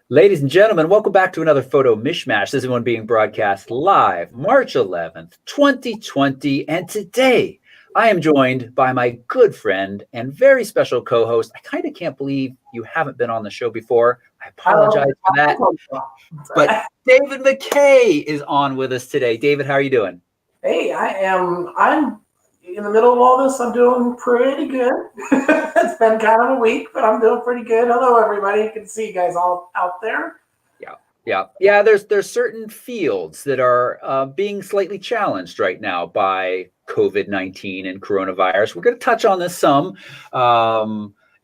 Ladies and gentlemen, welcome back to another photo mishmash. This is one being broadcast live March 11th, 2020. And today I am joined by my good friend and very special co-host. I kind of can't believe you haven't been on the show before. I apologize for that. But David Mckay is on with us today. David, how are you doing? Hey, I'm in the middle of all this. I'm doing pretty good. It's been kind of a week, but I'm doing pretty good. Hello, everybody. You can see you guys all out there. Yeah. There's certain fields that are being slightly challenged right now by COVID-19 and coronavirus. We're going to touch on this some.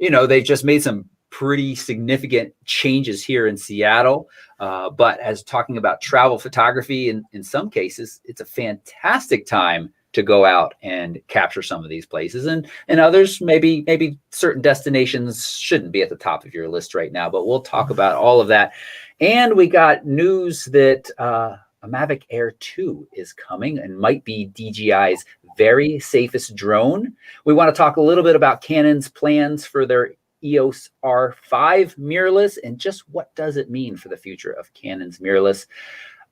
They just made some pretty significant changes here in Seattle. But as talking about travel photography, in some cases, it's a fantastic time to go out and capture some of these places, and others, maybe certain destinations shouldn't be at the top of your list right now, but we'll talk about all of that. And we got news that a Mavic Air 2 is coming and might be DJI's very safest drone. We want to talk a little bit about Canon's plans for their EOS R5 mirrorless and just what does it mean for the future of Canon's mirrorless.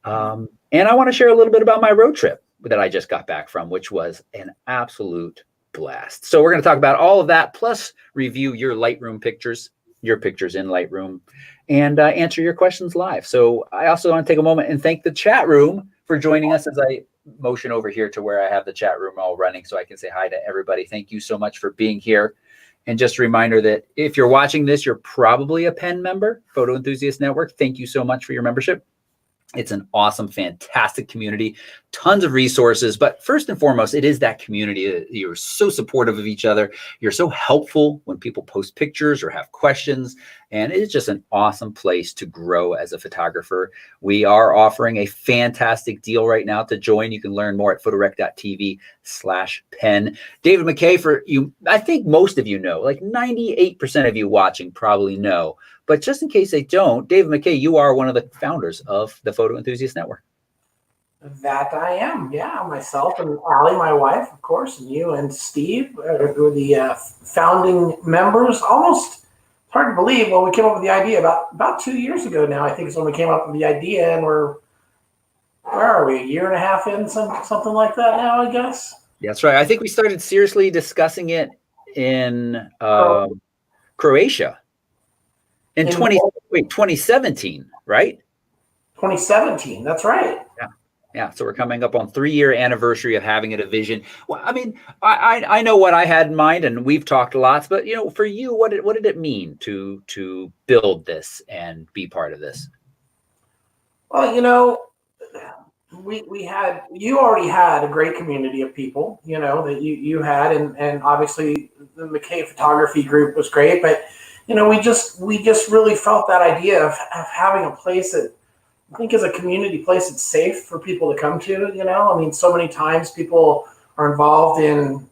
And I want to share a little bit about my road trip that I just got back from, which was an absolute blast. So we're going to talk about all of that, plus review your Lightroom pictures, your pictures in Lightroom, and answer your questions live. So I also want to take a moment and thank the chat room for joining us as I motion over here to where I have the chat room all running so I can say hi to everybody. Thank you so much for being here. And just a reminder that if you're watching this, you're probably a PEN member, Photo Enthusiast Network. Thank you so much for your membership. It's an awesome, fantastic community, tons of resources. But first and foremost, it is that community. You're so supportive of each other. You're so helpful when people post pictures or have questions. And it's just an awesome place to grow as a photographer. We are offering a fantastic deal right now to join. You can learn more at photorec.tv/pen. David Mckay, for you, I think most of you know, like 98% of you watching probably know. But just in case they don't, David Mckay, you are one of the founders of the Photo Enthusiast Network. That I am, yeah. Myself and Allie, my wife, of course, and you and Steve were the founding members. Almost hard to believe. Well, we came up with the idea about 2 years ago now. I think is when we came up with the idea, and where are we? A year and a half in, something like that now, I guess. That's right. I think we started seriously discussing it in Croatia. In 2017, right? 2017, that's right. Yeah. So we're coming up on 3-year anniversary of having it a vision. Well, I mean, I know what I had in mind, and we've talked lots. But for you, what did it mean to build this and be part of this? Well, you already had a great community of people, that you had, and obviously the Mckay photography group was great, but we just really felt that idea of having a place that I think is a community place that's safe for people to come to. I mean, so many times people are involved in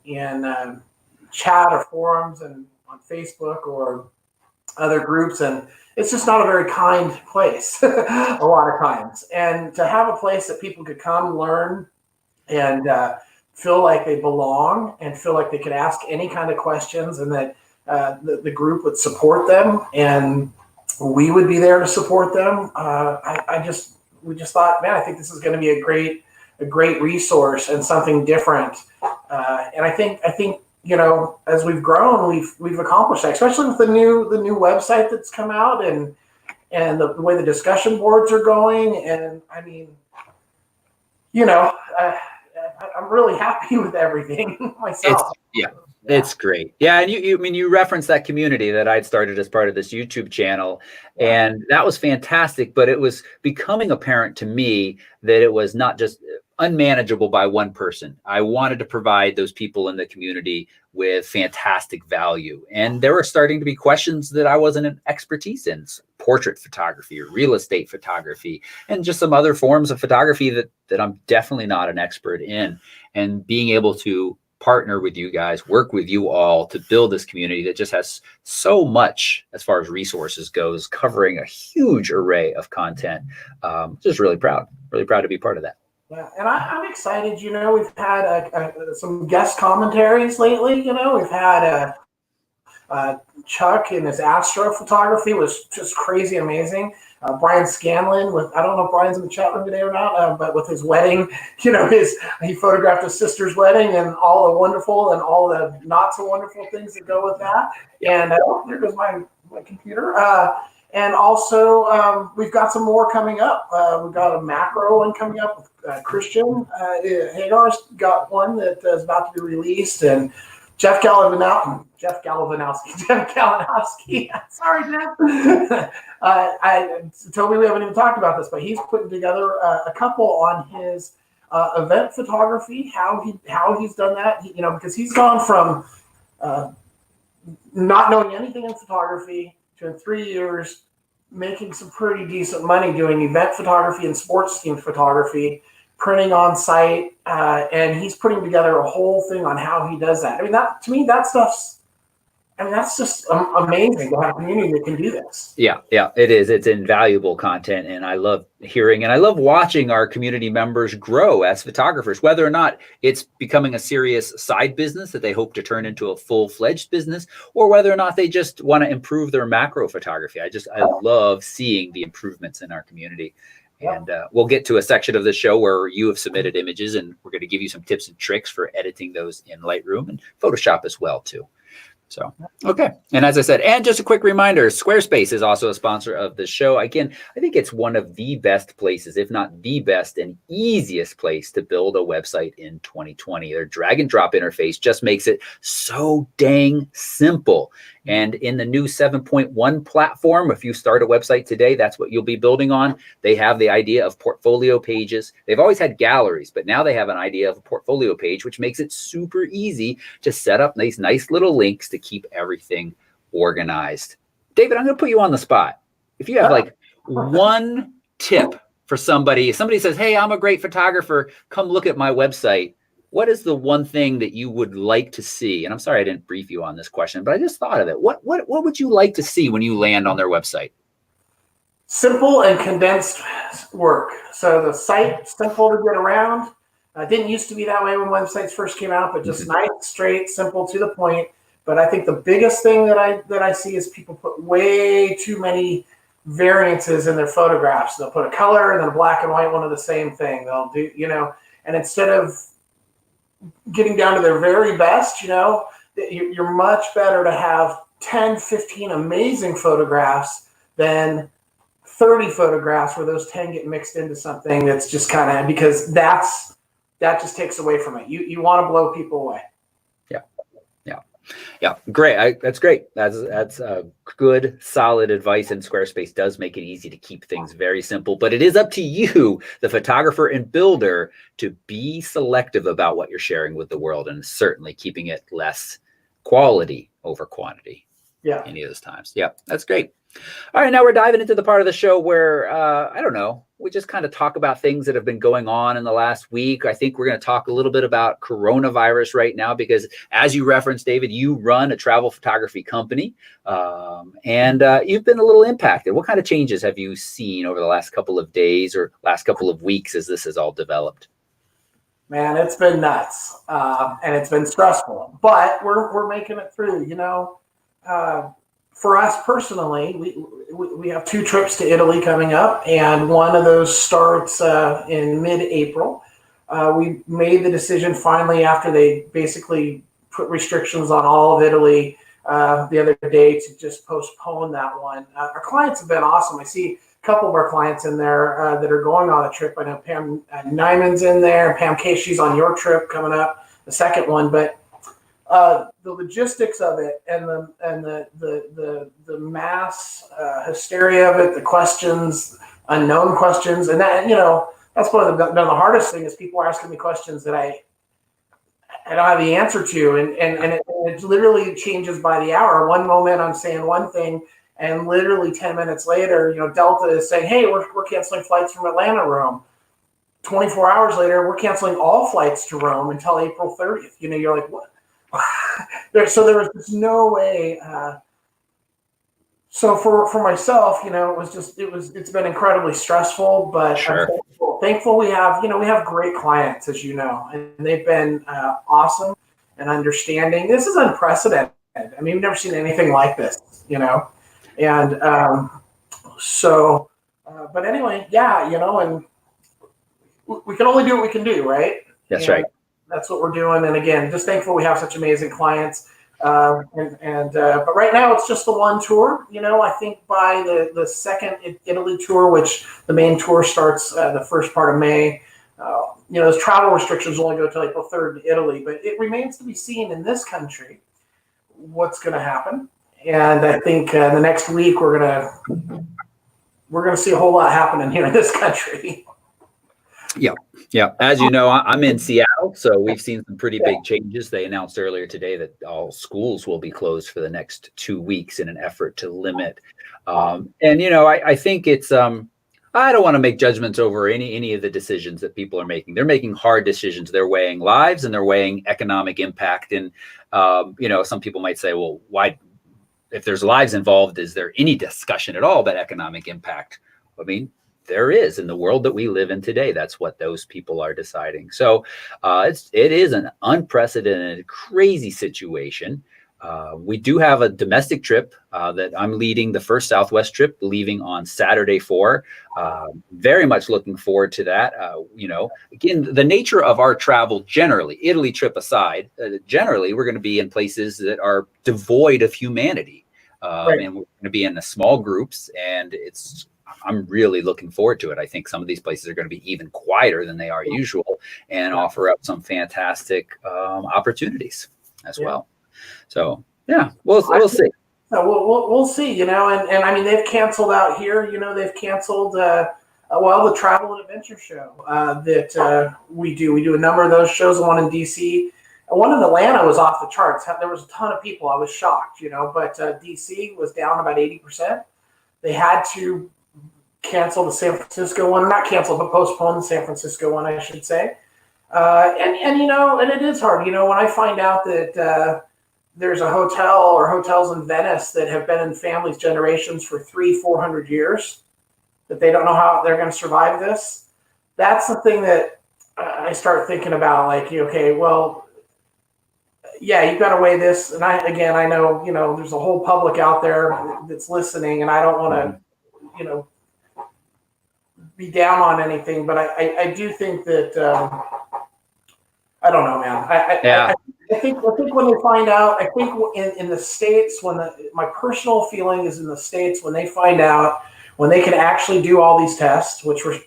chat or forums and on Facebook or other groups, and it's just not a very kind place a lot of times. And to have a place that people could come, learn, and feel like they belong and feel like they could ask any kind of questions, and that the group would support them, and we would be there to support them. We just thought, man, I think this is going to be a great resource and something different. And I think as we've grown, we've accomplished that, especially with the new website that's come out and the way the discussion boards are going. And I mean, I'm really happy with everything myself. It's great. Yeah. And you referenced that community that I'd started as part of this YouTube channel, and that was fantastic, but it was becoming apparent to me that it was not just unmanageable by one person. I wanted to provide those people in the community with fantastic value. And there were starting to be questions that I wasn't an expertise in, portrait photography or real estate photography, and just some other forms of photography that I'm definitely not an expert in. And being able to partner with you guys, work with you all to build this community that just has so much as far as resources goes, covering a huge array of content. Just really proud to be part of that. Yeah, and I'm excited. We've had some guest commentaries lately. We've had Chuck and his astrophotography was just crazy amazing. Brian Scanlon I don't know if Brian's in the chat room today or not, but with his wedding, he photographed his sister's wedding and all the wonderful and all the not so wonderful things that go with that. And there goes my computer. And also, we've got some more coming up. We've got a macro one coming up with Christian. Hagar's got one that is about to be released, and Jeff Galanowski. Sorry, Jeff. Toby, we haven't even talked about this, but he's putting together a couple on his event photography. How he's done that, because he's gone from not knowing anything in photography to in 3 years making some pretty decent money doing event photography and sports team photography, printing on site, and he's putting together a whole thing on how he does that. I mean, to me, that stuff's, that's just amazing to have a community that can do this. Yeah, it is. It's invaluable content, and I love hearing and I love watching our community members grow as photographers, whether or not it's becoming a serious side business that they hope to turn into a full-fledged business, or whether or not they just want to improve their macro photography. I love seeing the improvements in our community. And we'll get to a section of the show where you have submitted images, and we're going to give you some tips and tricks for editing those in Lightroom and Photoshop as well, too. So, okay. And as I said, and just a quick reminder, Squarespace is also a sponsor of the show. Again, I think it's one of the best places, if not the best and easiest place to build a website in 2020. Their drag and drop interface just makes it so dang simple. And in the new 7.1 platform, if you start a website today, that's what you'll be building on. They have the idea of portfolio pages. They've always had galleries, but now they have an idea of a portfolio page, which makes it super easy to set up these nice little links to keep everything organized. David, I'm going to put you on the spot. If you have like one tip for somebody says, hey, I'm a great photographer, come look at my website. What is the one thing that you would like to see? And I'm sorry I didn't brief you on this question, but I just thought of it. What would you like to see when you land on their website? Simple and condensed work. So the site, simple to get around. Didn't used to be that way when websites first came out, but just nice, straight, simple, to the point. But I think the biggest thing that I see is people put way too many variances in their photographs. They'll put a color and then a black and white one of the same thing. They'll do, and instead of getting down to their very best, you're much better to have 10, 15 amazing photographs than 30 photographs where those 10 get mixed into something that's just kind of, because that just takes away from it. You want to blow people away. Yeah, great. That's great. That's good, solid advice. And Squarespace does make it easy to keep things very simple. But it is up to you, the photographer and builder, to be selective about what you're sharing with the world, and certainly keeping it less quality over quantity. Yeah. Any of those times. Yeah, that's great. All right, now we're diving into the part of the show where, I don't know, we just kind of talk about things that have been going on in the last week. I think we're going to talk a little bit about coronavirus right now, because as you referenced, David, you run a travel photography company, and you've been a little impacted. What kind of changes have you seen over the last couple of days or last couple of weeks as this has all developed? Man, it's been nuts, and it's been stressful, but we're making it through. For us personally, we have 2 trips to Italy coming up, and one of those starts in mid-April. We made the decision finally, after they basically put restrictions on all of Italy the other day, to just postpone that one. Our clients have been awesome. I see a couple of our clients in there that are going on a trip. I know Pam Nyman's in there. Pam Casey's on your trip coming up, the second one, but the logistics of it and the mass hysteria of it, the questions, unknown questions, and that that's one of the hardest thing is people are asking me questions that I don't have the answer to, and it literally changes by the hour. One moment I'm saying one thing, and literally 10 minutes later, Delta is saying, "Hey, we're canceling flights from Atlanta, Rome." 24 hours later, we're canceling all flights to Rome until April 30th. You're like, what? So there was just no way. So for myself, it's been incredibly stressful, but sure. I'm thankful we have great clients, as you know, and they've been awesome and understanding. This is unprecedented. I mean, we've never seen anything like this, and but anyway, yeah, and we can only do what we can do, right? That's and right. That's what we're doing. And again, just thankful we have such amazing clients. But right now it's just the one tour. I think by the second Italy tour, which the main tour starts the first part of May. Those travel restrictions only go till April 3rd in Italy, but it remains to be seen in this country what's going to happen. And I think the next week we're gonna see a whole lot happening here in this country. Yeah. Yeah. As you know, I'm in Seattle, so we've seen some pretty big changes. They announced earlier today that all schools will be closed for the next 2 weeks in an effort to limit. I think it's, I don't want to make judgments over any of the decisions that people are making. They're making hard decisions. They're weighing lives and they're weighing economic impact. And, some people might say, well, why, if there's lives involved, is there any discussion at all about economic impact? I mean, there is in the world that we live in today. That's what those people are deciding. So it is an unprecedented, crazy situation. We do have a domestic trip that I'm leading, the first Southwest trip, leaving on Saturday 4. Very much looking forward to that. Again, the nature of our travel generally, Italy trip aside, generally we're going to be in places that are devoid of humanity. Right. And we're going to be in the small groups, and I'm really looking forward to it. I think some of these places are going to be even quieter than they are usual and offer up some fantastic opportunities as well. So yeah, we'll see. We'll see. And I mean, they've canceled out here. They've canceled the travel and adventure show that we do. We do a number of those shows. One in DC, one in Atlanta was off the charts. There was a ton of people. I was shocked. But DC was down about 80%. They had to cancel the San Francisco one, not cancel, but postpone the San Francisco one, I should say. And it is hard. When I find out that there's a hotel or hotels in Venice that have been in families generations for 300-400 years, that they don't know how they're going to survive this. That's the thing that I start thinking about. Like, okay, well, yeah, you've got to weigh this. And I know, there's a whole public out there that's listening, and I don't want to, be down on anything, but I do think that I don't know, man. I think when they find out, I think in the States, my personal feeling is in the States, when they find out, when they can actually do all these tests, which we're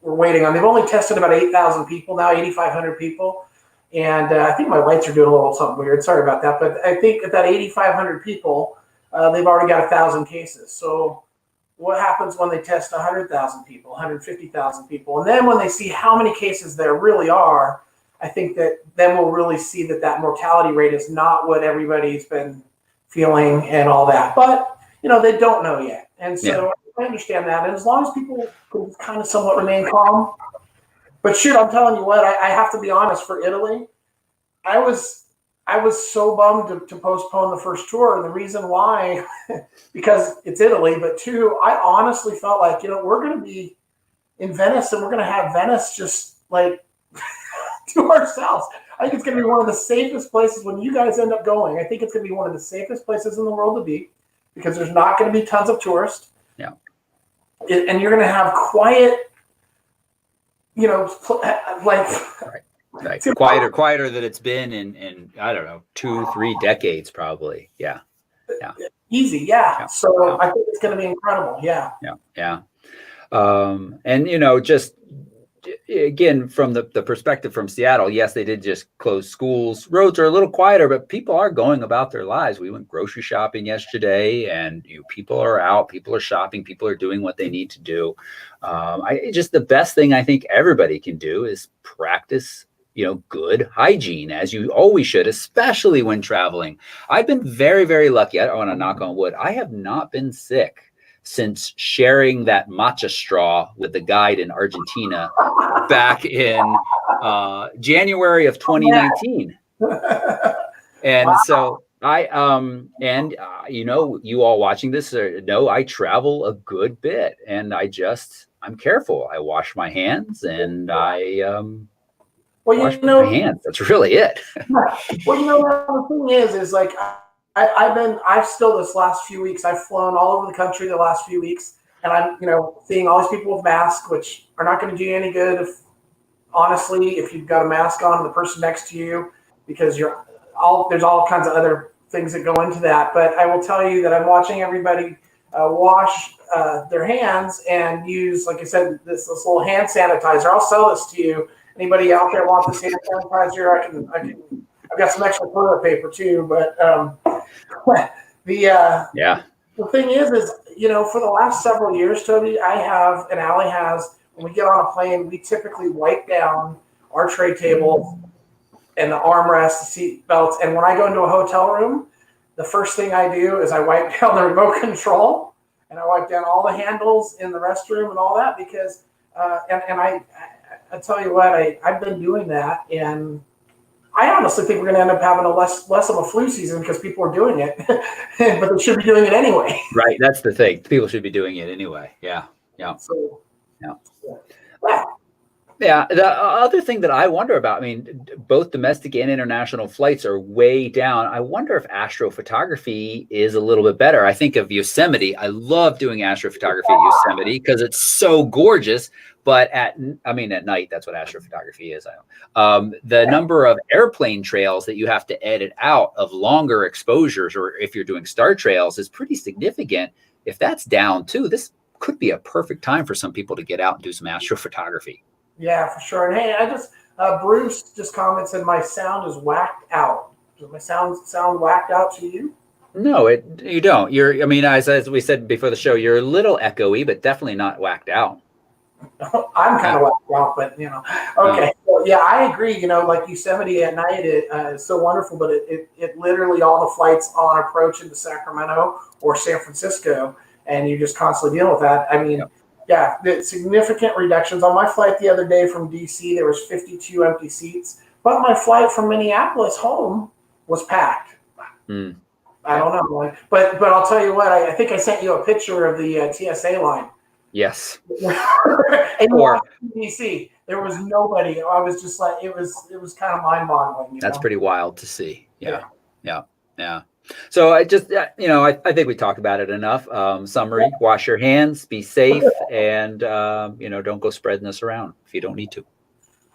waiting on. They've only tested about 8,000 people now, 8,500 people. And I think my lights are doing a little something weird. Sorry about that. But I think that 8,500 people, they've already got 1,000 cases. So what happens when they test 100,000 people, 150,000 people? And then when they see how many cases there really are, I think that then we'll really see that mortality rate is not what everybody's been feeling and all that. But, they don't know yet. And so I understand that. And as long as people can kind of somewhat remain calm. But shoot, I'm telling you what, I have to be honest, for Italy, I was so bummed to postpone the first tour. And the reason why, because it's Italy, but two, I honestly felt like, we're going to be in Venice and we're going to have Venice just like to ourselves. I think it's going to be one of the safest places when you guys end up going. I think it's going to be one of the safest places in the world to be, because there's not going to be tons of tourists. Yeah. And you're going to have quiet, Right. Quieter than it's been in I don't know, 2-3 decades probably. Yeah. Easy. Yeah. So I think it's going to be incredible. Yeah. And just again, from the perspective from Seattle, yes, they did just close schools. Roads are a little quieter, but people are going about their lives. We went grocery shopping yesterday, and people are out, people are shopping, people are doing what they need to do. The best thing I think everybody can do is practice, good hygiene, as you always should, especially when traveling. I've been very, very lucky. I don't want to knock on wood. I have not been sick since sharing that matcha straw with the guide in Argentina back in January of 2019. And wow. So you all watching this know I travel a good bit, and I'm careful. I wash my hands, and wash my hands. That's really it. Well, the thing is like, I've still this last few weeks, I've flown all over the country the last few weeks, and I'm, seeing all these people with masks, which are not going to do you any good if you've got a mask on and the person next to you, because there's all kinds of other things that go into that. But I will tell you that I'm watching everybody wash their hands and use, like I said, this little hand sanitizer. I'll sell this to you. Anybody out there want this hand sanitizer? I've got some extra toilet paper too. But the thing is, for the last several years, Toby, I have, and Allie has, when we get on a plane, we typically wipe down our tray table and the armrest, the seat belts. And when I go into a hotel room, the first thing I do is I wipe down the remote control and I wipe down all the handles in the restroom and all that, because, I tell you what, I've been doing that, and I honestly think we're going to end up having a less of a flu season because people are doing it, but they should be doing it anyway. Right. That's the thing. People should be doing it anyway. Yeah. Yeah. So, yeah. The other thing that I wonder about, I mean, both domestic and international flights are way down. I wonder if astrophotography is a little bit better. I think of Yosemite. I love doing astrophotography at Yosemite because it's so gorgeous. But at night, that's what astrophotography is. The number of airplane trails that you have to edit out of longer exposures, or if you're doing star trails, is pretty significant. If that's down too, this could be a perfect time for some people to get out and do some astrophotography. Yeah, for sure. And hey, Bruce just commented, my sound is whacked out. Does my sound whacked out to you? No, you don't. As we said before the show, you're a little echoey, but definitely not whacked out. I'm kind of whacked out, but okay. So, yeah, I agree. Like Yosemite at night, it's so wonderful, but it literally, all the flights on approach into Sacramento or San Francisco, and you're just constantly dealing with that. I mean, yeah, the significant reductions. On my flight the other day from DC, there was 52 empty seats, but my flight from Minneapolis home was packed. I don't know, but I'll tell you what. I think I sent you a picture of the TSA line. Yes. And DC, there was nobody. I was just like, it was kind of mind-boggling. That's pretty wild to see. Yeah. So I just, I think we talked about it enough. Summary: wash your hands, be safe, and don't go spreading this around if you don't need to.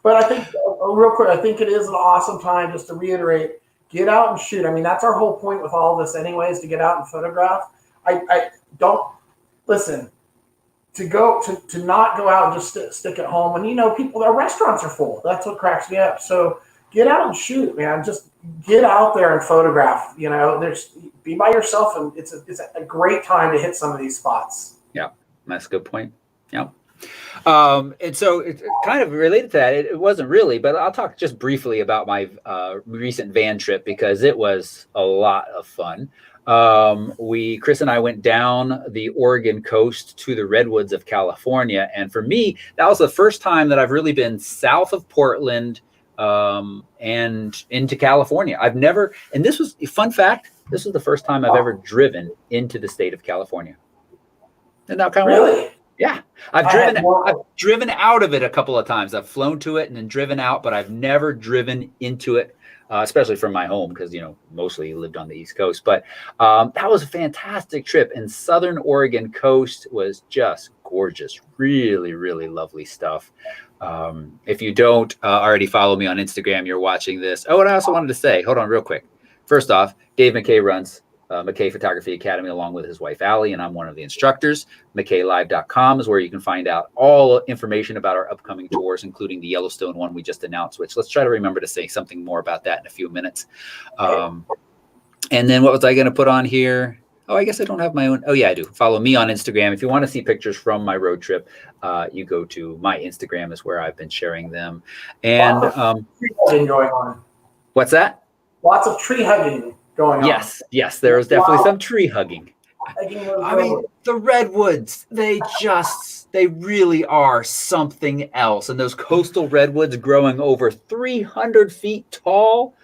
But I think, real quick, I think it is an awesome time, just to reiterate, get out and shoot. I mean, that's our whole point with all of this anyway, is to get out and photograph. I don't listen. To not go out and just stick at home, and people, their restaurants are full. That's what cracks me up. So get out and shoot, man. Just get out there and photograph. Be by yourself, and it's a great time to hit some of these spots. Yeah, that's a good point. Yeah. And so it's kind of related to that. It wasn't really, but I'll talk just briefly about my recent van trip, because it was a lot of fun. Chris and I went down the Oregon coast to the Redwoods of California. And for me, that was the first time that I've really been south of Portland, and into California. I've never, and this was a fun fact, this was the first time I've ever driven into the state of California. Isn't that kind of really? Yeah. I've driven out of it a couple of times. I've flown to it and then driven out, but I've never driven into it. Especially from my home, because mostly lived on the East Coast. But that was a fantastic trip, and Southern Oregon coast was just gorgeous. Really, really lovely stuff. If you don't already follow me on Instagram, you're watching this. Oh, and I also wanted to say, hold on real quick. First off, Dave Mckay runs Mckay Photography Academy along with his wife, Allie, and I'm one of the instructors. MckayLive.com is where you can find out all information about our upcoming tours, including the Yellowstone one we just announced, which let's try to remember to say something more about that in a few minutes. And then what was I going to put on here? Oh, I guess I don't have my own. Oh, yeah, I do. Follow me on Instagram. If you want to see pictures from my road trip, you go to my Instagram is where I've been sharing them. And tree hugging going on. What's that? Lots of tree hugging going on. Yes, there was definitely some tree hugging. I mean, the redwoods, they really are something else. And those coastal redwoods growing over 300 feet tall,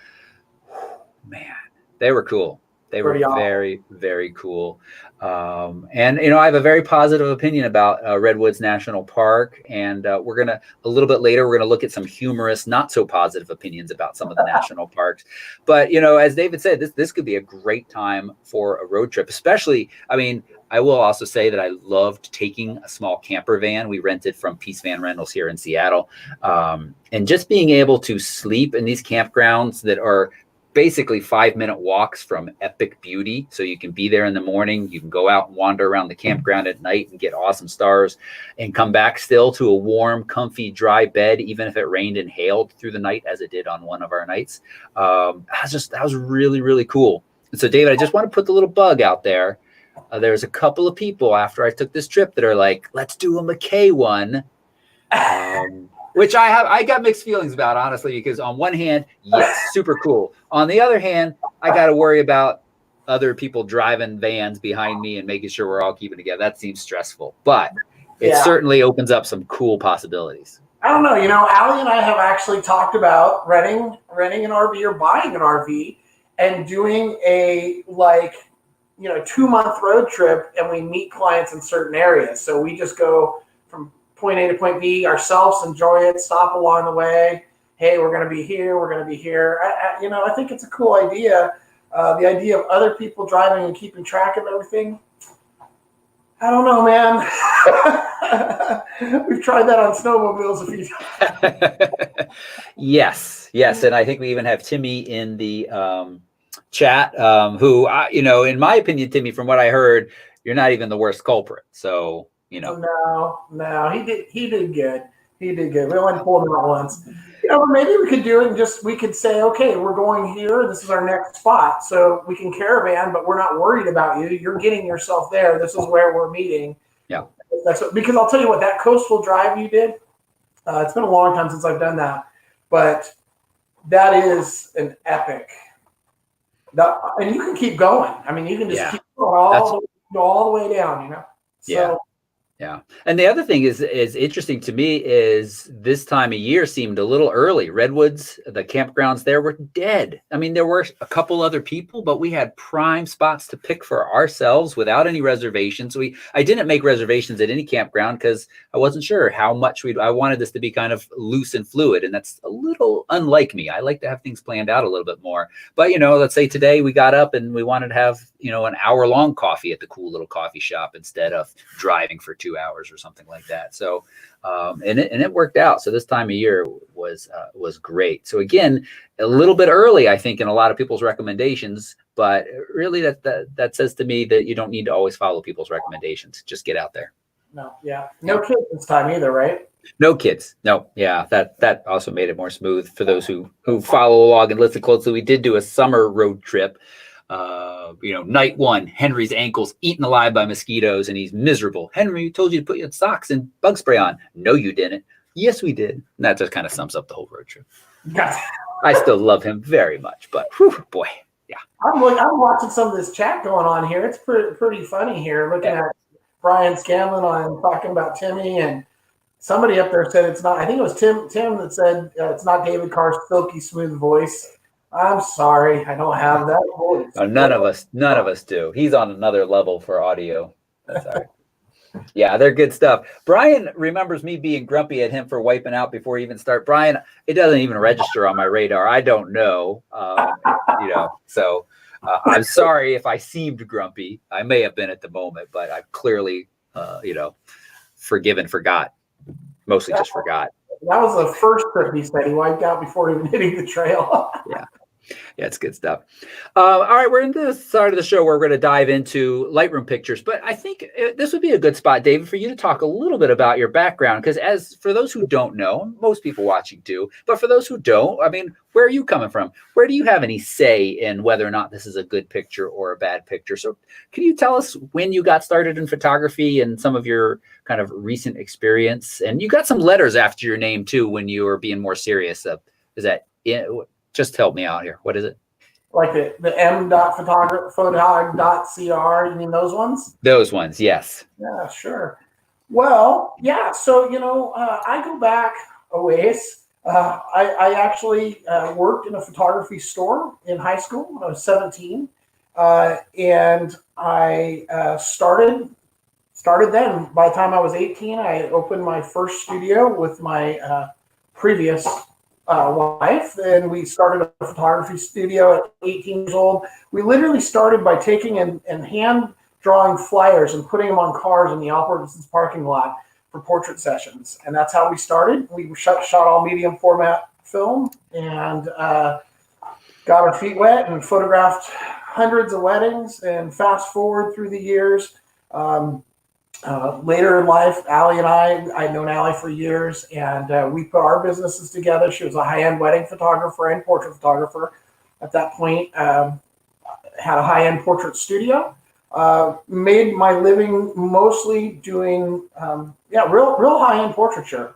man, they were cool. They were very, very cool. And, I have a very positive opinion about Redwoods National Park. And a little bit later, we're going to look at some humorous, not so positive opinions about some of the national parks. But, as David said, this could be a great time for a road trip, especially, I will also say that I loved taking a small camper van. We rented from Peace Van Rentals here in Seattle. And just being able to sleep in these campgrounds that are basically 5-minute walks from epic beauty. So you can be there in the morning, you can go out and wander around the campground at night and get awesome stars and come back still to a warm, comfy, dry bed, even if it rained and hailed through the night, as it did on one of our nights. That was really, really cool. And so, David, I just want to put the little bug out there. There's a couple of people after I took this trip that are like, let's do a Mckay one. Which I got mixed feelings about, honestly, because on one hand, yes, super cool. On the other hand, I got to worry about other people driving vans behind me and making sure we're all keeping together. That seems stressful, but it certainly opens up some cool possibilities. I don't know. Allie and I have actually talked about renting an RV or buying an RV and doing a 2-month road trip, and we meet clients in certain areas. So we just go from point A to point B ourselves, enjoy it, stop along the way. Hey, we're going to be here. We're going to be here. I think it's a cool idea. The idea of other people driving and keeping track of everything. I don't know, man. We've tried that on snowmobiles a few times. Yes. And I think we even have Timmy in the chat, who, in my opinion, Timmy, from what I heard, you're not even the worst culprit. So, No, he did good. He did good. We only pulled him out once. Maybe we could do it and we could say, okay, we're going here. This is our next spot. So we can caravan, but we're not worried about you. You're getting yourself there. This is where we're meeting. Yeah. Because I'll tell you what, that coastal drive you did, it's been a long time since I've done that, but that is an epic. And you can keep going. You can just keep going all the way down, So, Yeah. And the other thing is interesting to me is this time of year seemed a little early. Redwoods, the campgrounds there were dead. There were a couple other people, but we had prime spots to pick for ourselves without any reservations. I didn't make reservations at any campground because I wasn't sure how much I wanted this to be kind of loose and fluid. And that's a little unlike me. I like to have things planned out a little bit more. But, let's say today we got up and we wanted to have, an hour-long coffee at the cool little coffee shop instead of driving for 2 hours or something like that. So, and it worked out. So this time of year was great. So again, a little bit early, I think, in a lot of people's recommendations, but really that says to me that you don't need to always follow people's recommendations. Just get out there. No kids this time either, right? No kids. No. Yeah. That also made it more smooth for those who follow along and listen closely. We did do a summer road trip. Night 1, Henry's ankles eaten alive by mosquitoes and he's miserable. Henry told you to put your socks and bug spray on. No, you didn't. Yes, we did. And that just kind of sums up the whole road trip. I still love him very much, but whew, boy, yeah. I'm watching some of this chat going on here. It's pretty funny here, looking at Brian Scanlon on talking about Timmy, and somebody up there said it's not. I think it was Tim that said it's not David Carr's silky smooth voice. I'm sorry, I don't have that voice. None of us do. He's on another level for audio. Sorry. Yeah, they're good stuff. Brian remembers me being grumpy at him for wiping out before he even start. Brian, it doesn't even register on my radar. I don't know. So I'm sorry if I seemed grumpy. I may have been at the moment, but I clearly, forgot. Mostly just forgot. That was the first trip he said he wiped out before even hitting the trail. Yeah, it's good stuff. All right, we're in the side of the show where we're going to dive into Lightroom pictures, but I think this would be a good spot, David, for you to talk a little bit about your background, because as for those who don't know, most people watching do, but for those who don't, where are you coming from? Where do you have any say in whether or not this is a good picture or a bad picture? So can you tell us when you got started in photography and some of your kind of recent experience? And you got some letters after your name too when you were being more serious. Is that just help me out here. What is it? Like the m.photog.cr, you mean those ones? Those ones, yes. Yeah, sure. Well, yeah, so, I go back a ways. I actually worked in a photography store in high school when I was 17. And I started then. By the time I was 18, I opened my first studio with my previous wife, and we started a photography studio at 18 years old. We literally started by taking and hand drawing flyers and putting them on cars in the Albertsons parking lot for portrait sessions, and that's how we started. We shot all medium format film and got our feet wet and photographed hundreds of weddings. And fast forward through the years, later in life, Allie and I'd known Allie for years, and we put our businesses together. She was a high-end wedding photographer and portrait photographer. At that point, had a high-end portrait studio. Made my living mostly doing, real high-end portraiture,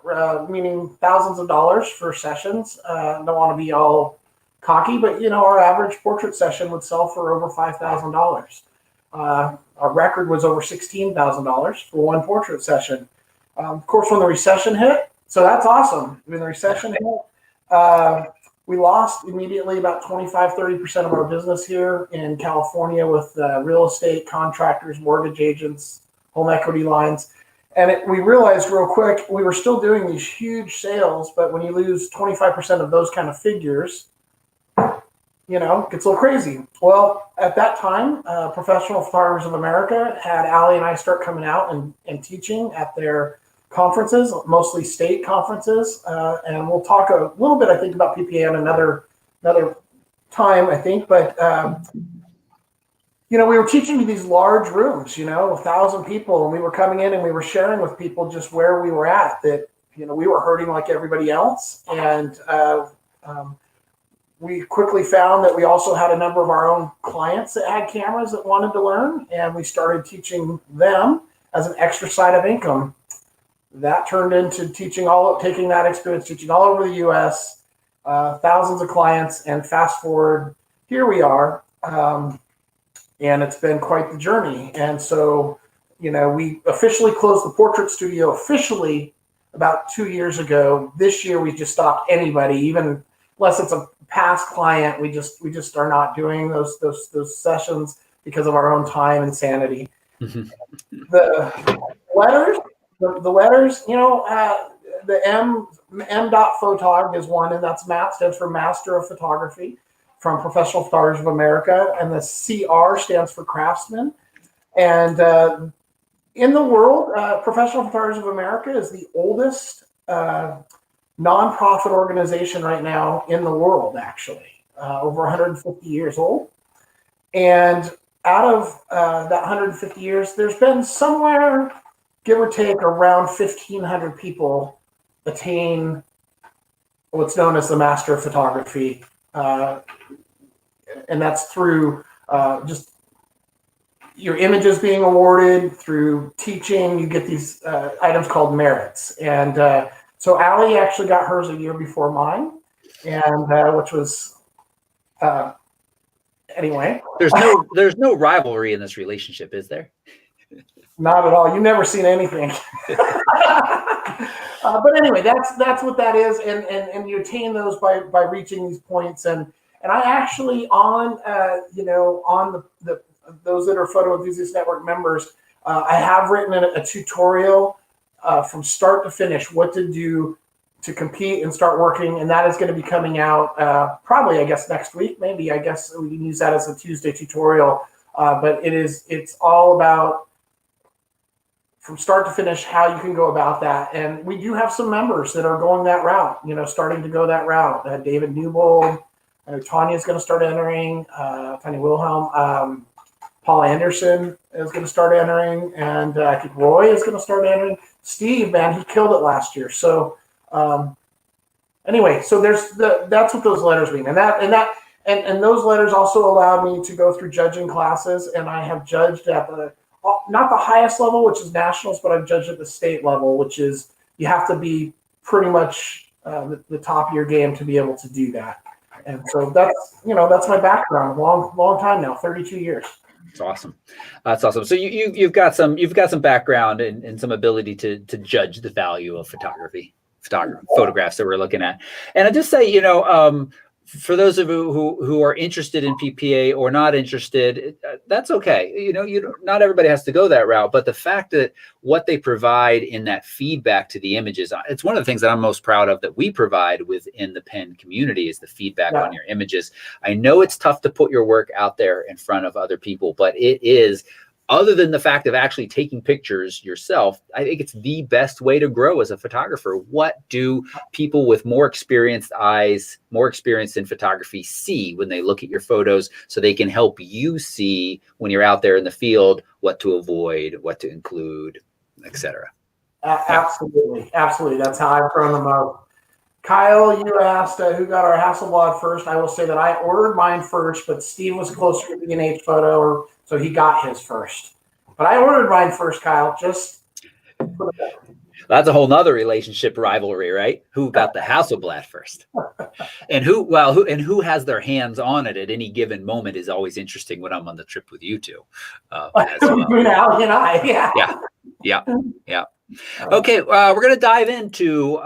meaning thousands of dollars for sessions. Don't want to be all cocky, but our average portrait session would sell for over $5,000. Our record was over $16,000 for one portrait session. Of course, when the recession hit, so that's awesome. When the recession hit, we lost immediately about 25-30% of our business here in California with real estate contractors, mortgage agents, home equity lines. And we realized real quick, we were still doing these huge sales, but when you lose 25% of those kind of figures, it gets a little crazy. Well, at that time, Professional Photographers of America had Allie and I start coming out and teaching at their conferences, mostly state conferences. And we'll talk a little bit, I think, about PPA on another time, I think. But, we were teaching in these large rooms, 1,000 people. And we were coming in and we were sharing with people just where we were at, that, we were hurting like everybody else. And we quickly found that we also had a number of our own clients that had cameras that wanted to learn, and we started teaching them as an extra side of income. That turned into taking that experience, teaching all over the U.S., thousands of clients, and fast forward, here we are, and it's been quite the journey. And so, we officially closed the portrait studio officially about 2 years ago. This year, we just stopped anybody, even unless it's a past client, we just are not doing those sessions because of our own time and sanity. Mm-hmm. The letters, the M.Photog is one, and that's MAP, stands for Master of Photography from Professional Photographers of America, and the CR stands for Craftsman. And in the world, Professional Photographers of America is the oldest nonprofit organization right now in the world, actually, over 150 years old. And out of that 150 years, there's been somewhere, give or take, around 1,500 people attain what's known as the Master of Photography. And that's through just your images being awarded, through teaching. You get these items called merits. And so Allie actually got hers a year before mine, and which was anyway. There's no rivalry in this relationship, is there? Not at all. You've never seen anything. But anyway, that's what that is, and you attain those by reaching these points. And I actually on the those that are Photo Enthusiast Network members, I have written a tutorial. From start to finish, what to do to compete and start working, and that is going to be coming out probably, I guess, next week. Maybe, I guess we can use that as a Tuesday tutorial. But it's all about from start to finish how you can go about that. And we do have some members that are going that route, starting to go that route. David Newbold, Tanya's going to start entering. Tanya Wilhelm. Paul Anderson is going to start entering, and I think Roy is going to start entering. Steve, man, he killed it last year. So anyway, so that's what those letters mean, and those letters also allowed me to go through judging classes, and I have judged at not the highest level, which is nationals, but I've judged at the state level, which is you have to be pretty much the top of your game to be able to do that. And so that's my background, long time now, 32 years. That's awesome. That's awesome. So you've got some background and some ability to judge the value of photographs that we're looking at. And I just say, for those of you who are interested in PPA or not interested, that's okay. Not everybody has to go that route, but the fact that what they provide in that feedback to the images, it's one of the things that I'm most proud of that we provide within the pen community is the feedback on your images. I know it's tough to put your work out there in front of other people, but it is, other than the fact of actually taking pictures yourself, I think it's the best way to grow as a photographer. What do people with more experienced eyes, more experienced in photography see when they look at your photos, so they can help you see when you're out there in the field what to avoid, what to include, etc. Absolutely. Absolutely. That's how I've grown the most. Kyle, you asked who got our Hasselblad first. I will say that I ordered mine first, but Steve was closer to the B&H photo, so he got his first. But I ordered mine first, Kyle, just for the That's a whole nother relationship rivalry, right? Who got the Hasselblad first? And who has their hands on it at any given moment is always interesting when I'm on the trip with you two. As well. Al and I, yeah. Okay, we're going to dive into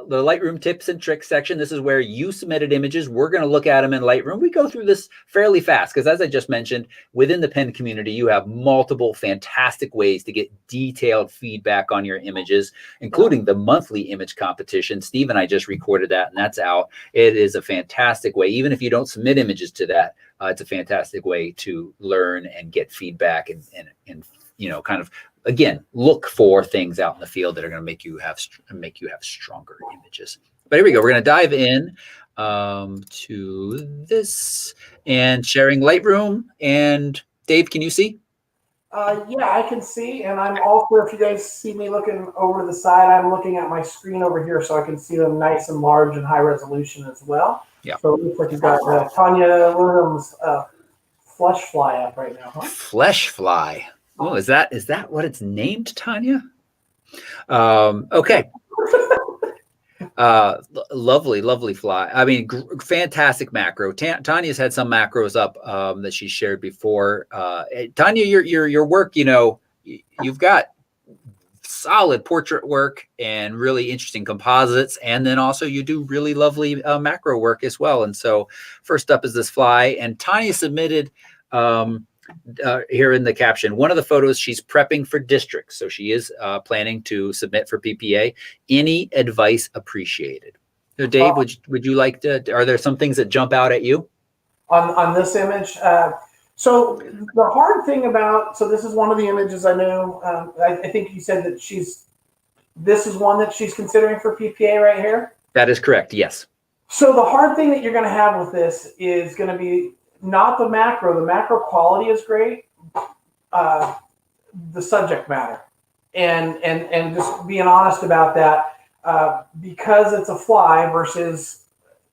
the Lightroom tips and tricks section. This is where you submitted images. We're going to look at them in Lightroom. We go through this fairly fast because, as I just mentioned, within the pen community, you have multiple fantastic ways to get detailed feedback on your images, including the monthly image competition. Steve and I just recorded that, and that's out. It is a fantastic way. Even if you don't submit images to that, it's a fantastic way to learn and get feedback and kind of, again, look for things out in the field that are going to make you have stronger images. But here we go. We're going to dive in to this and sharing Lightroom. And Dave, can you see? Yeah, I can see. And I'm also, if you guys see me looking over to the side, I'm looking at my screen over here so I can see them nice and large and high resolution as well. Yeah. So it looks like you've got Tanya Williams flesh fly up right now, huh? Flesh fly. Oh, is that what it's named, Tanya? Okay. Lovely fly. I mean, fantastic macro. Tanya's had some macros up that she shared before. Tanya, your work, you've got solid portrait work and really interesting composites, and then also you do really lovely macro work as well. And so, first up is this fly, and Tanya submitted. Here in the caption, one of the photos, she's prepping for districts, so she is planning to submit for PPA. Any advice appreciated? So Dave, would you like to? Are there some things that jump out at you on this image? So the hard thing about, so this is one of the images I know. I think you said that this is one that she's considering for PPA right here. That is correct. Yes. So the hard thing that you're going to have with this is going to be not the macro. The macro quality is great. The subject matter, and just being honest about that, because it's a fly versus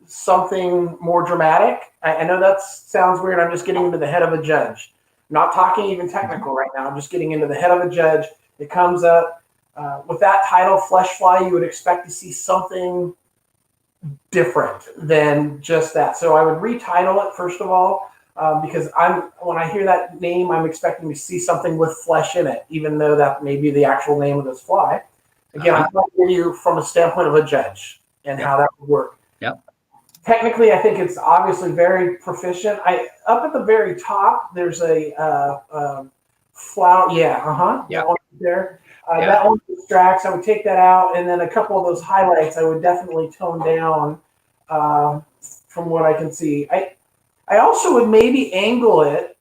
something more dramatic. I know that sounds weird. I'm just getting into the head of a judge. I'm not talking even technical right now. I'm just getting into the head of a judge. It comes up with that title, Flesh Fly. You would expect to see something different than just that. So I would retitle it first of all, because when I hear that name, I'm expecting to see something with flesh in it, even though that may be the actual name of this fly. Again, I'm talking to you from a standpoint of a judge and how that would work. Yep. Technically, I think it's obviously very proficient. Up at the very top, there's a flower. Yeah. Yeah. That one there. That one distracts. I would take that out, and then a couple of those highlights I would definitely tone down from what I can see. I also would maybe angle it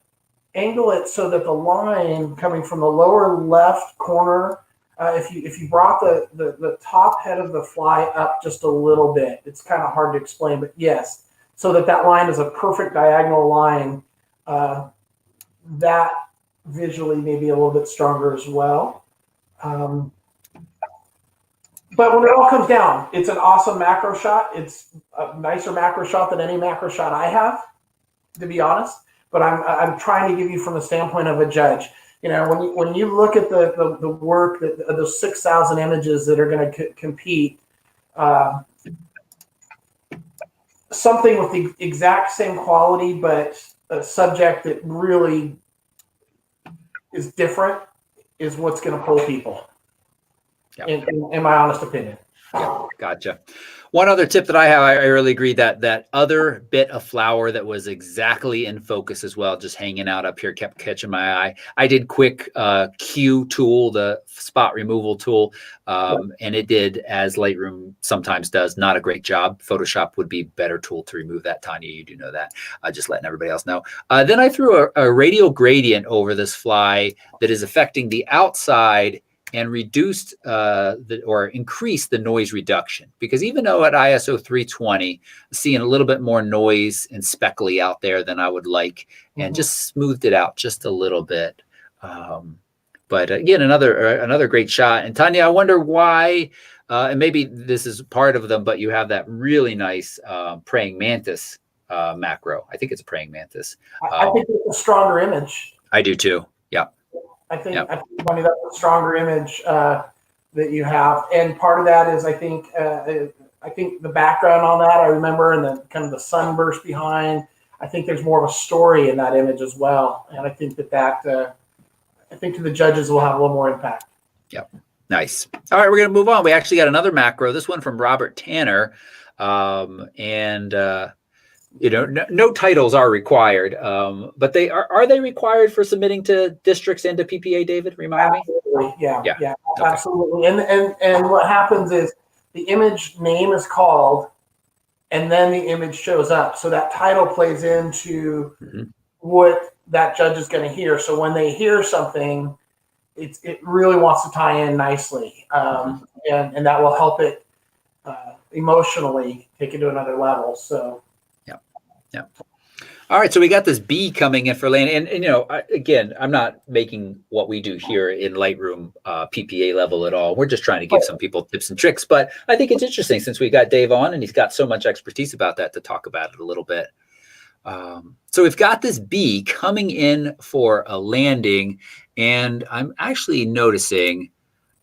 so that the line coming from the lower left corner, if you brought the top head of the fly up just a little bit, it's kind of hard to explain, but yes, so that line is a perfect diagonal line, that visually may be a little bit stronger as well. But when it all comes down, it's an awesome macro shot. It's a nicer macro shot than any macro shot I have, to be honest. But I'm trying to give you from the standpoint of a judge. When you look at the work that those 6,000 images that are going to compete, something with the exact same quality, but a subject that really is different is what's going to pull people. Yep. In my honest opinion. Yep. Gotcha. One other tip that I have, I really agree that other bit of flower that was exactly in focus as well, just hanging out up here, kept catching my eye. I did quick Q tool, the spot removal tool, and it did, as Lightroom sometimes does, not a great job. Photoshop would be a better tool to remove that. Tanya, you do know that. Just letting everybody else know. Then I threw a radial gradient over this fly that is affecting the outside and reduced or increased the noise reduction, because even though at ISO 320, seeing a little bit more noise and speckly out there than I would like, and just smoothed it out just a little bit. But again, another great shot. And Tanya, I wonder why, and maybe this is part of them, but you have that really nice praying mantis macro. I think it's a praying mantis. I think it's a stronger image. I do too. Yeah. I think Bunny, that's a stronger image that you have, and part of that is I think the background on that I remember, and then kind of the sunburst behind. I think there's more of a story in that image as well, and I think that I think to the judges will have a little more impact. Yep, nice. All right, we're gonna move on. We actually got another macro. This one from Robert Tanner, and. No titles are required, but they are they required for submitting to districts and to PPA, David? Remind me. Yeah, okay. Absolutely. And what happens is the image name is called, and then the image shows up. So that title plays into what that judge is going to hear. So when they hear something, it really wants to tie in nicely, and that will help it emotionally take it to another level. So. Yeah. All right. So we got this B coming in for Lane. And again, I'm not making what we do here in Lightroom PPA level at all. We're just trying to give some people tips and tricks. But I think it's interesting since we got Dave on and he's got so much expertise about that to talk about it a little bit. So we've got this B coming in for a landing. And I'm actually noticing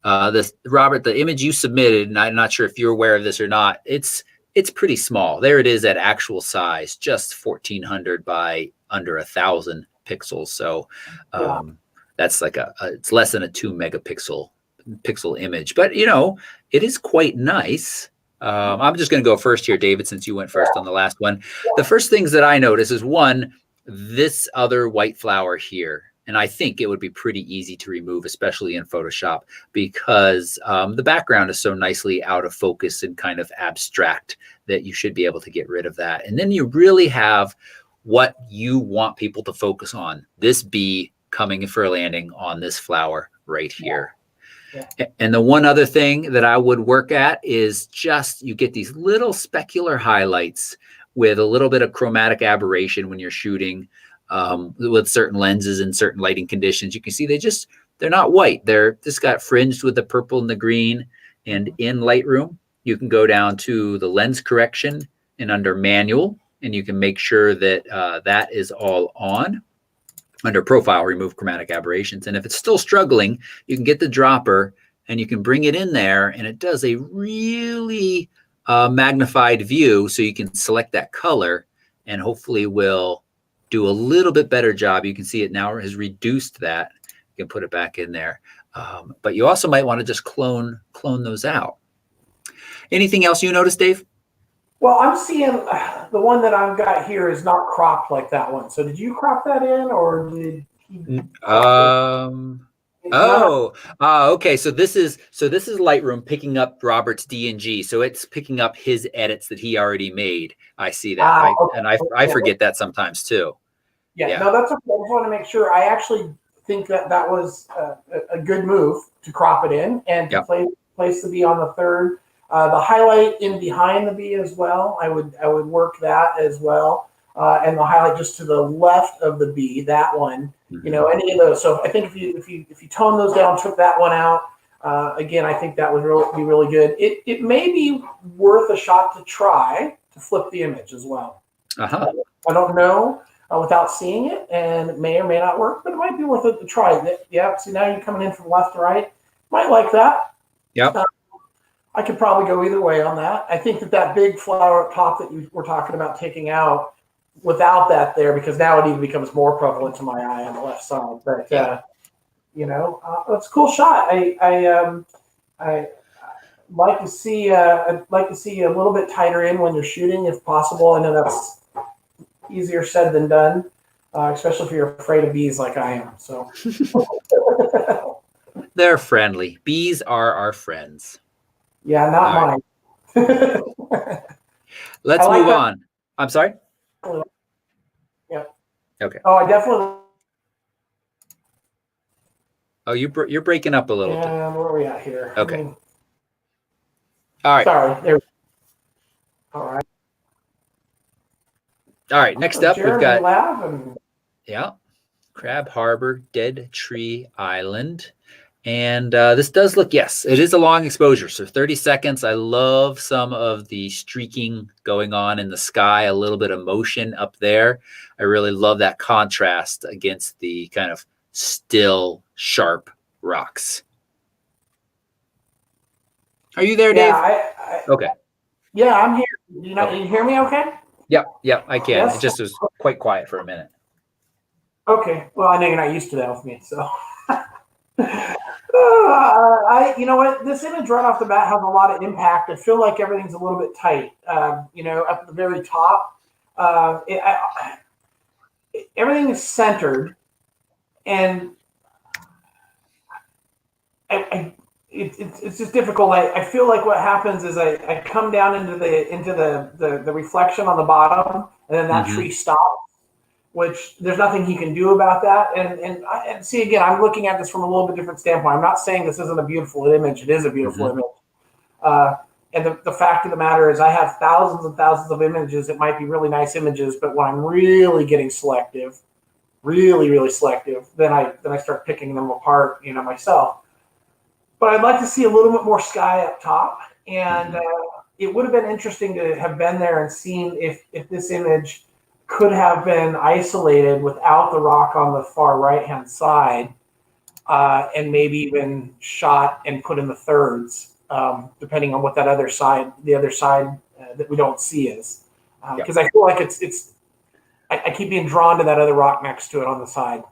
this, Robert, the image you submitted, and I'm not sure if you're aware of this or not, it's pretty small. There it is at actual size, just 1400 by under 1000 pixels. So that's like it's less than a 2 megapixel image, but it is quite nice. I'm just going to go first here, David, since you went first on the last one. The first things that I notice is one, this other white flower here. And I think it would be pretty easy to remove, especially in Photoshop, because the background is so nicely out of focus and kind of abstract that you should be able to get rid of that. And then you really have what you want people to focus on. This bee coming for a landing on this flower right here. Yeah. And the one other thing that I would work at is just you get these little specular highlights with a little bit of chromatic aberration when you're shooting. With certain lenses and certain lighting conditions, you can see they're not white. They're just got fringed with the purple and the green. And in Lightroom, you can go down to the lens correction and under manual, and you can make sure that that is all on. Under profile, remove chromatic aberrations. And if it's still struggling, you can get the dropper and you can bring it in there, and it does a really magnified view, so you can select that color and hopefully will do a little bit better job. You can see it now has reduced that. You can put it back in there. But you also might want to just clone those out. Anything else you noticed, Dave? Well, I'm seeing the one that I've got here is not cropped like that one. So did you crop that in, or did he okay. So this is Lightroom picking up Robert's DNG. So it's picking up his edits that he already made. I see that. Okay. And I forget that sometimes too. Yeah, no, that's okay. I just want to make sure. I actually think that was a good move to crop it in and to place the bee on the third. The highlight in behind the bee as well. I would work that as well, and the highlight just to the left of the bee. That one, any of those. So I think if you tone those down, took that one out. Again, I think that would be really good. It may be worth a shot to try to flip the image as well. I don't know. Without seeing it, and it may or may not work, but it might be worth it to try. Yeah, see, now you're coming in from left to right. Might like that. Yeah. I could probably go either way on that. I think that big flower up top that you were talking about taking out, without that there, because now it even becomes more prevalent to my eye on the left side. But it's a cool shot. like to see I'd like to see you a little bit tighter in when you're shooting, if possible. I know that's easier said than done, especially if you're afraid of bees like I am. So They're friendly. Bees are our friends. yeah, not All right. mine. Let's like move that. on. I'm sorry? Yeah. Okay. Oh, I definitely. Oh, you're breaking up a little bit. And where are we at here? Okay. All right. Sorry. There. All right. All right. Next up, we've Jeremy got Lab and Crab Harbor, Dead Tree Island. And this does look, yes, it is a long exposure. So 30 seconds. I love some of the streaking going on in the sky, a little bit of motion up there. I really love that contrast against the kind of still, sharp rocks. Are you there, Dave? yeah, Okay. Yeah, I'm here. You hear me okay? Yeah, I can. Yes. It just was quite quiet for a minute. Okay. Well, I know you're not used to that with me, so. You know what? This image right off the bat has a lot of impact. I feel like everything's a little bit tight. Up at the very top, everything is centered, and it's just difficult. I feel like what happens is I come down into the reflection on the bottom, and then that tree stops, which there's nothing he can do about that. And see, again, I'm looking at this from a little bit different standpoint. I'm not saying this isn't a beautiful image. It is a beautiful image. And the fact of the matter is I have thousands and thousands of images that might be really nice images, but when I'm really getting selective, really selective, then I start picking them apart, myself. But I'd like to see a little bit more sky up top. And it would have been interesting to have been there and seen if this image could have been isolated without the rock on the far right-hand side, and maybe even shot and put in the thirds, depending on what the other side that we don't see is. Because I feel like I keep being drawn to that other rock next to it on the side.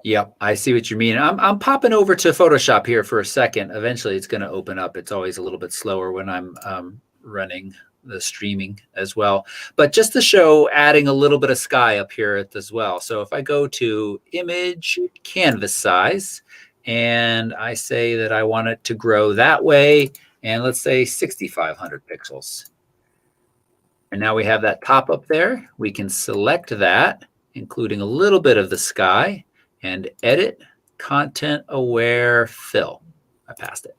Yep, I see what you mean. I'm popping over to Photoshop here for a second. Eventually, it's going to open up. It's always a little bit slower when I'm running the streaming as well. But just to show, adding a little bit of sky up here as well. So if I go to image canvas size, and I say that I want it to grow that way, and let's say 6,500 pixels. And now we have that top up there. We can select that, including a little bit of the sky, and edit content aware fill. I passed it.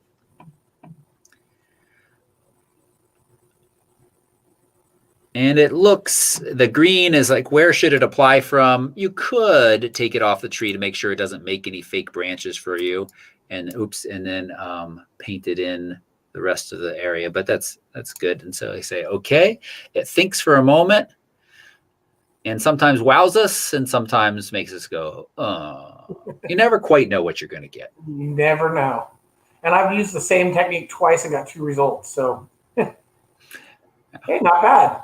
And it looks, the green is like, where should it apply from? You could take it off the tree to make sure it doesn't make any fake branches for you. And oops, and then paint it in the rest of the area. But that's good. And so I say, okay, it thinks for a moment. And sometimes wows us and sometimes makes us go, oh. You never quite know what you're going to get. You never know. And I've used the same technique twice and got 2 results. So, hey, not bad.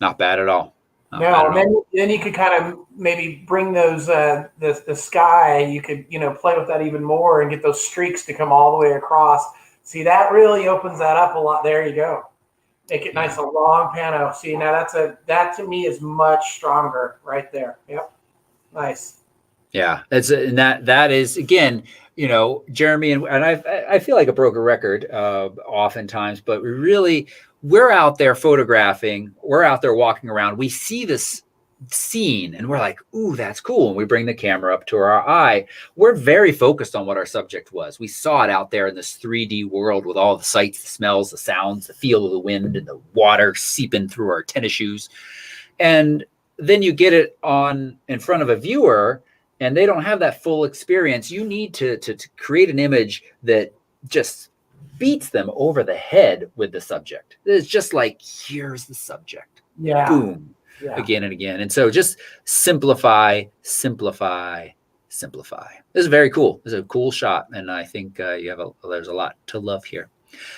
Not bad at all. No, and then you could kind of maybe bring those, the sky, you could, play with that even more and get those streaks to come all the way across. See, that really opens that up a lot. There you go. Make it nice, a long pano. See, now that to me is much stronger right there. Yep. Nice. Yeah, that is, again, Jeremy, and I feel like a broken record oftentimes, but we're out there photographing, we're out there walking around, we see this scene and we're like, ooh, that's cool. And we bring the camera up to our eye. We're very focused on what our subject was. We saw it out there in this 3D world with all the sights, the smells, the sounds, the feel of the wind and the water seeping through our tennis shoes. And then you get it in front of a viewer and they don't have that full experience. You need to create an image that just beats them over the head with the subject. It's just like, here's the subject. Yeah. Boom. Yeah. Again and again. And so just simplify. This is very cool. This is a cool shot. And I think there's a lot to love here.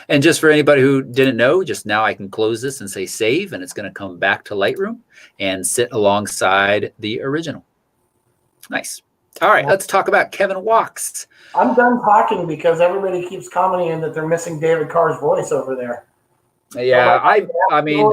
And just for anybody who didn't know, just now I can close this and say save, and it's going to come back to Lightroom and sit alongside the original. Nice. All right, let's talk about Kevin Walks. I'm done talking because everybody keeps commenting that they're missing David Carr's voice over there. Yeah, I mean,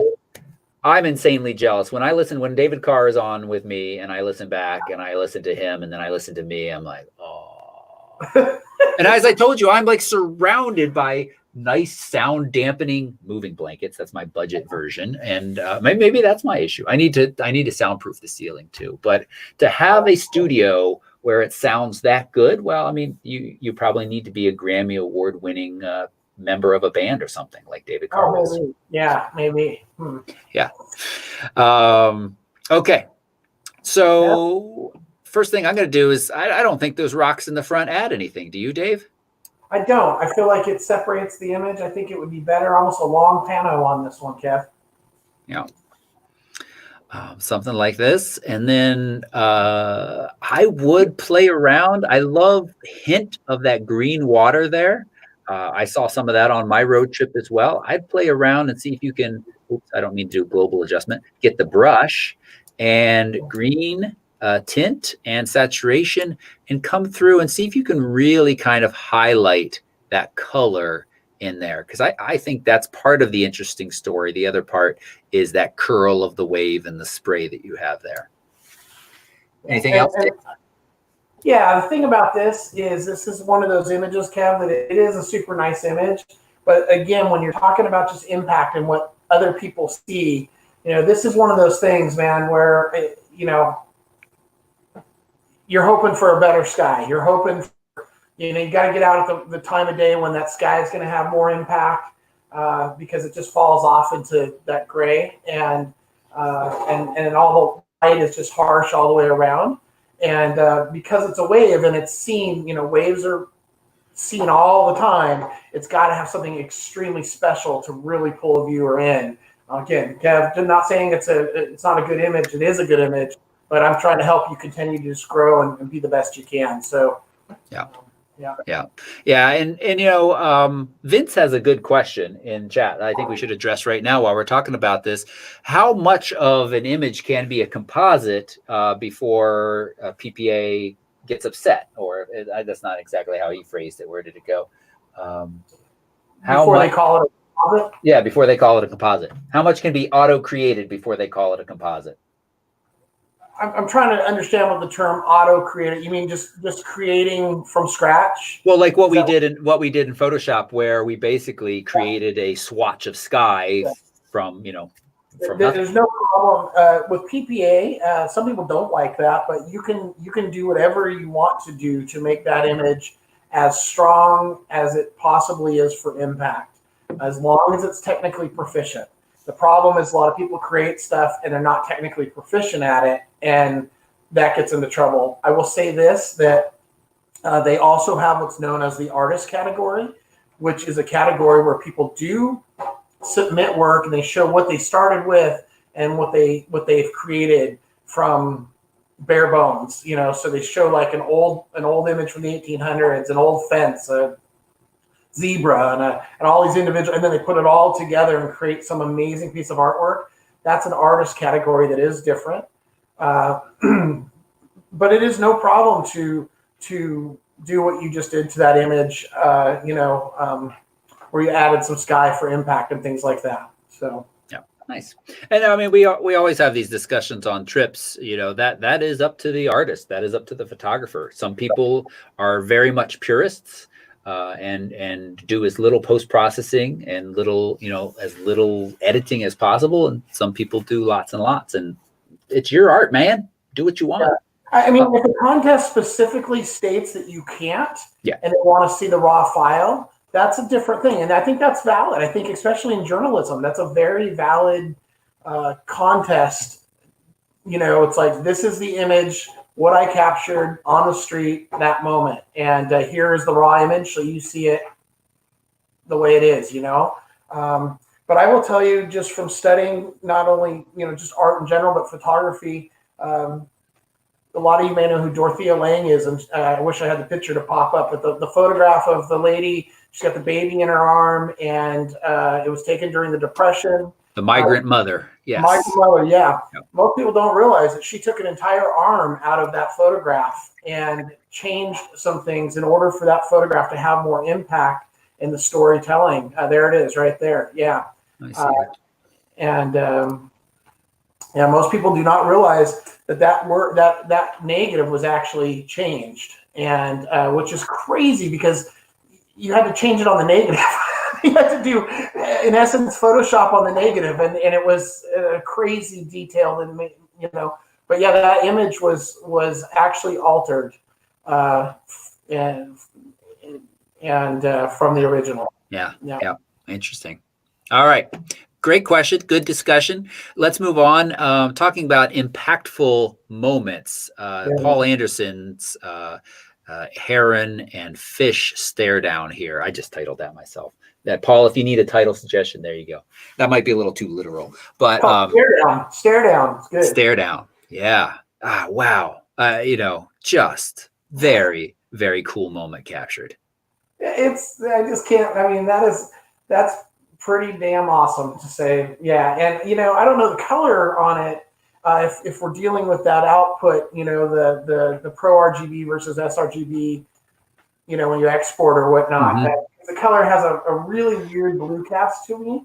I'm insanely jealous. When David Carr is on with me and I listen back and I listen to him and then I listen to me, I'm like, oh. And as I told you, I'm like surrounded by nice sound dampening moving blankets. That's my budget version. And maybe that's my issue. I need to soundproof the ceiling too. But to have a studio where it sounds that good, well, I mean, you probably need to be a Grammy Award winning member of a band or something like David Carr was. Maybe. Yeah, maybe. Yeah. Okay. So first thing I'm going to do is I don't think those rocks in the front add anything. Do you, Dave? I don't. I feel like it separates the image. I think it would be better, almost a long pano on this one, Kev. Yeah. Something like this. And then I would play around. I love hint of that green water there. I saw some of that on my road trip as well. I'd play around and see if you can, oops, I don't mean to do global adjustment, get the brush and green tint and saturation and come through and see if you can really kind of highlight that color in there. Because I think that's part of the interesting story. The other part is that curl of the wave and the spray that you have there. Anything else? Yeah, the thing about this is one of those images, Kev, that it is a super nice image. But again, when you're talking about just impact and what other people see, this is one of those things, man, where, you're hoping for a better sky. You're hoping, you got to get out at the time of day when that sky is going to have more impact because it just falls off into that gray and all the light is just harsh all the way around. And because it's a wave and it's seen, waves are seen all the time, it's got to have something extremely special to really pull a viewer in. Again, Kev, I'm not saying it's not a good image. It is a good image, but I'm trying to help you continue to just grow and be the best you can. So, yeah. And Vince has a good question in chat that I think we should address right now while we're talking about this. How much of an image can be a composite before PPA gets upset? Or that's not exactly how he phrased it. Where did it go? Before they call it a composite? Yeah, before they call it a composite. How much can be auto-created before they call it a composite? I'm trying to understand what the term auto created. You mean just creating from scratch? Well, like what we did in Photoshop, where we basically created a swatch of sky from from nothing. There's no problem with PPA. Some people don't like that, but you can do whatever you want to do to make that image as strong as it possibly is for impact, as long as it's technically proficient. The problem is a lot of people create stuff and they're not technically proficient at it, and that gets into trouble. I will say this, that they also have what's known as the artist category, which is a category where people do submit work and they show what they started with and what they've created from bare bones. So they show like an old image from the 1800s, an old fence, a zebra, and all these individual, and then they put it all together and create some amazing piece of artwork. That's an artist category that is different, but it is no problem to do what you just did to that image. Where you added some sky for impact and things like that. So yeah, nice. And I mean, we always have these discussions on trips. That is up to the artist. That is up to the photographer. Some people are very much purists. And do as little post-processing and as little editing as possible. And some people do lots and lots, and it's your art, man. Do what you want. Yeah. I mean, if the contest specifically states that you can't, and they want to see the raw file, that's a different thing. And I think that's valid. I think especially in journalism, that's a very valid contest. It's like, this is the image, what I captured on the street that moment, and here is the raw image, so you see it the way it is, But I will tell you, just from studying not only just art in general, but photography, a lot of you may know who Dorothea Lange is, and I wish I had the picture to pop up, but the photograph of the lady, she's got the baby in her arm, and it was taken during the Depression. The migrant mother. Yes. My mother, yeah. Yep. Most people don't realize that she took an entire arm out of that photograph and changed some things in order for that photograph to have more impact in the storytelling. There it is, right there. Yeah. I see it. And yeah, most people do not realize that word, that negative was actually changed, and which is crazy because you had to change it on the negative. You had to do, in essence, Photoshop on the negative, and it was crazy detailed, and But yeah, that image was actually altered, and from the original. Yeah. Interesting. All right. Great question. Good discussion. Let's move on. Talking about impactful moments. Paul Anderson's Heron and Fish Stare Down here. I just titled that myself. That, Paul, if you need a title suggestion, there you go. That might be a little too literal, but Stare down. It's good. Stare Down. Yeah. Wow. Just very, very cool moment captured. I just can't. I mean, that's pretty damn awesome to say. Yeah, and I don't know the color on it. If we're dealing with that output, the Pro RGB versus sRGB, when you export or whatnot, the color has a really weird blue cast to me.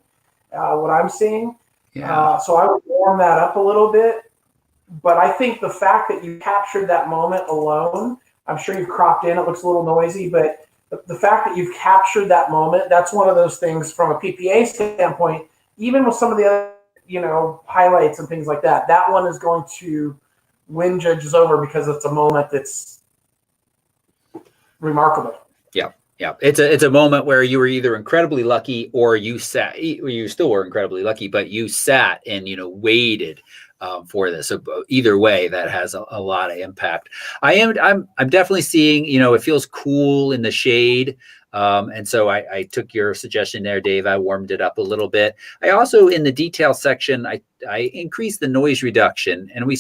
What I'm seeing, so I would warm that up a little bit. But I think the fact that you captured that moment alone, I'm sure you've cropped in. It looks a little noisy, but the fact that you've captured that moment, that's one of those things from a PPA standpoint. Even with some of the other highlights and things like that, that one is going to win judges over because it's a moment that's remarkable. Yeah. It's a moment where you were either incredibly lucky or you still were incredibly lucky, but you sat and, waited for this. So either way, that has a lot of impact. I'm definitely seeing, it feels cool in the shade. And so I took your suggestion there, Dave. I warmed it up a little bit. I also, in the detail section, I increased the noise reduction, and we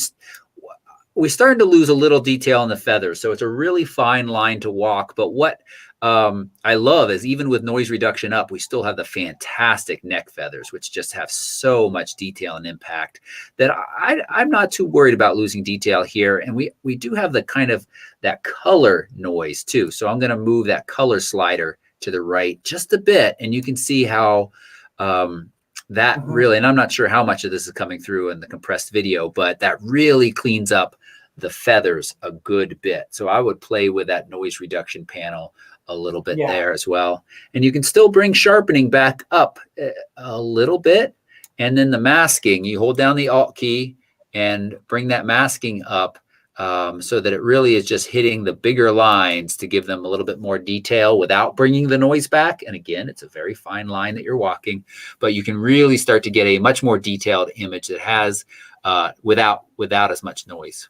started to lose a little detail in the feathers. So it's a really fine line to walk. But what I love is, even with noise reduction up, we still have the fantastic neck feathers, which just have so much detail and impact that I'm not too worried about losing detail here. And we do have the kind of that color noise too. So I'm going to move that color slider to the right just a bit. And you can see how that really, and I'm not sure how much of this is coming through in the compressed video, but that really cleans up the feathers a good bit. So I would play with that noise reduction panel a little bit there as well. And you can still bring sharpening back up a little bit. And then the masking, you hold down the Alt key and bring that masking up so that it really is just hitting the bigger lines to give them a little bit more detail without bringing the noise back. And again, it's a very fine line that you're walking, but you can really start to get a much more detailed image that has without as much noise.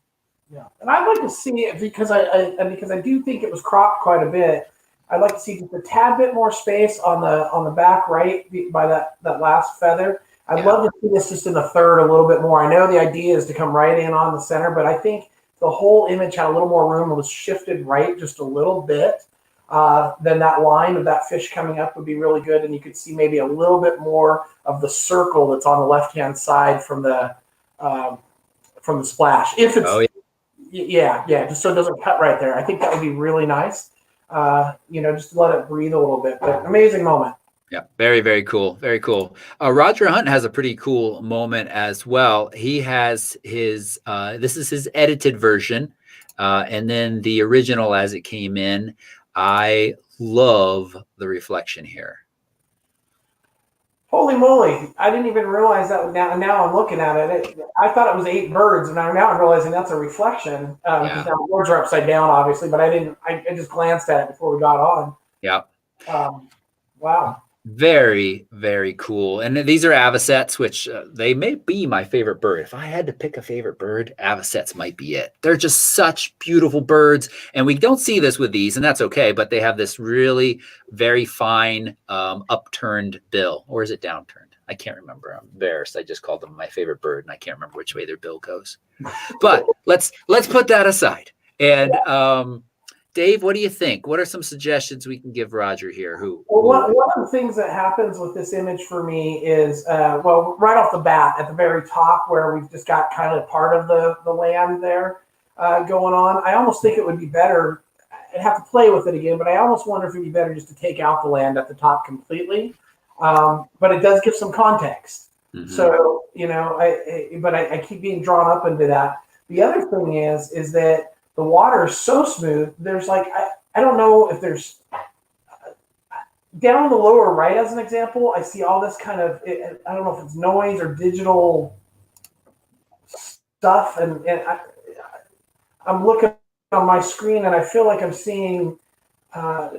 Yeah, and I'd like to see it because I do think it was cropped quite a bit. I'd like to see just a tad bit more space on the back right by that last feather. I'd love to see this just in the third a little bit more. I know the idea is to come right in on the center, but I think the whole image had a little more room. It was shifted right just a little bit. Then that line of that fish coming up would be really good, and you could see maybe a little bit more of the circle that's on the left-hand side from the splash. If it's just so it doesn't cut right there. I think that would be really nice. Just to let it breathe a little bit. But amazing moment. Yeah, very, very cool. Very cool. Roger Hunt has a pretty cool moment as well. He has his, this is his edited version, and then the original as it came in. I love the reflection here. Holy moly. I didn't even realize that. Now I'm looking at it. I thought it was 8 birds, and now I'm realizing that's a reflection. Because now the birds are upside down, obviously, but I just glanced at it before we got on. Yeah. Wow. Very, very cool. And these are avocets, which they may be my favorite bird. If I had to pick a favorite bird, avocets might be it. They're just such beautiful birds. And we don't see this with these, and that's okay. But they have this really very fine upturned bill. Or is it downturned? I can't remember. I'm embarrassed. I just called them my favorite bird, and I can't remember which way their bill goes. But let's put that aside. And Dave, what do you think? What are some suggestions we can give Roger here? Well, one of the things that happens with this image for me is, well, right off the bat, at the very top where we've just got kind of part of the land there going on, I almost think it would be better. I'd have to play with it again, but I almost wonder if it'd be better just to take out the land at the top completely. But it does give some context. Mm-hmm. So, you know, I keep being drawn up into that. The other thing is that the water is so smooth. There's like, I don't know if there's, down in the lower right, as an example, I see all this kind of, I don't know if it's noise or digital stuff. And I'm looking on my screen and I feel like I'm seeing, are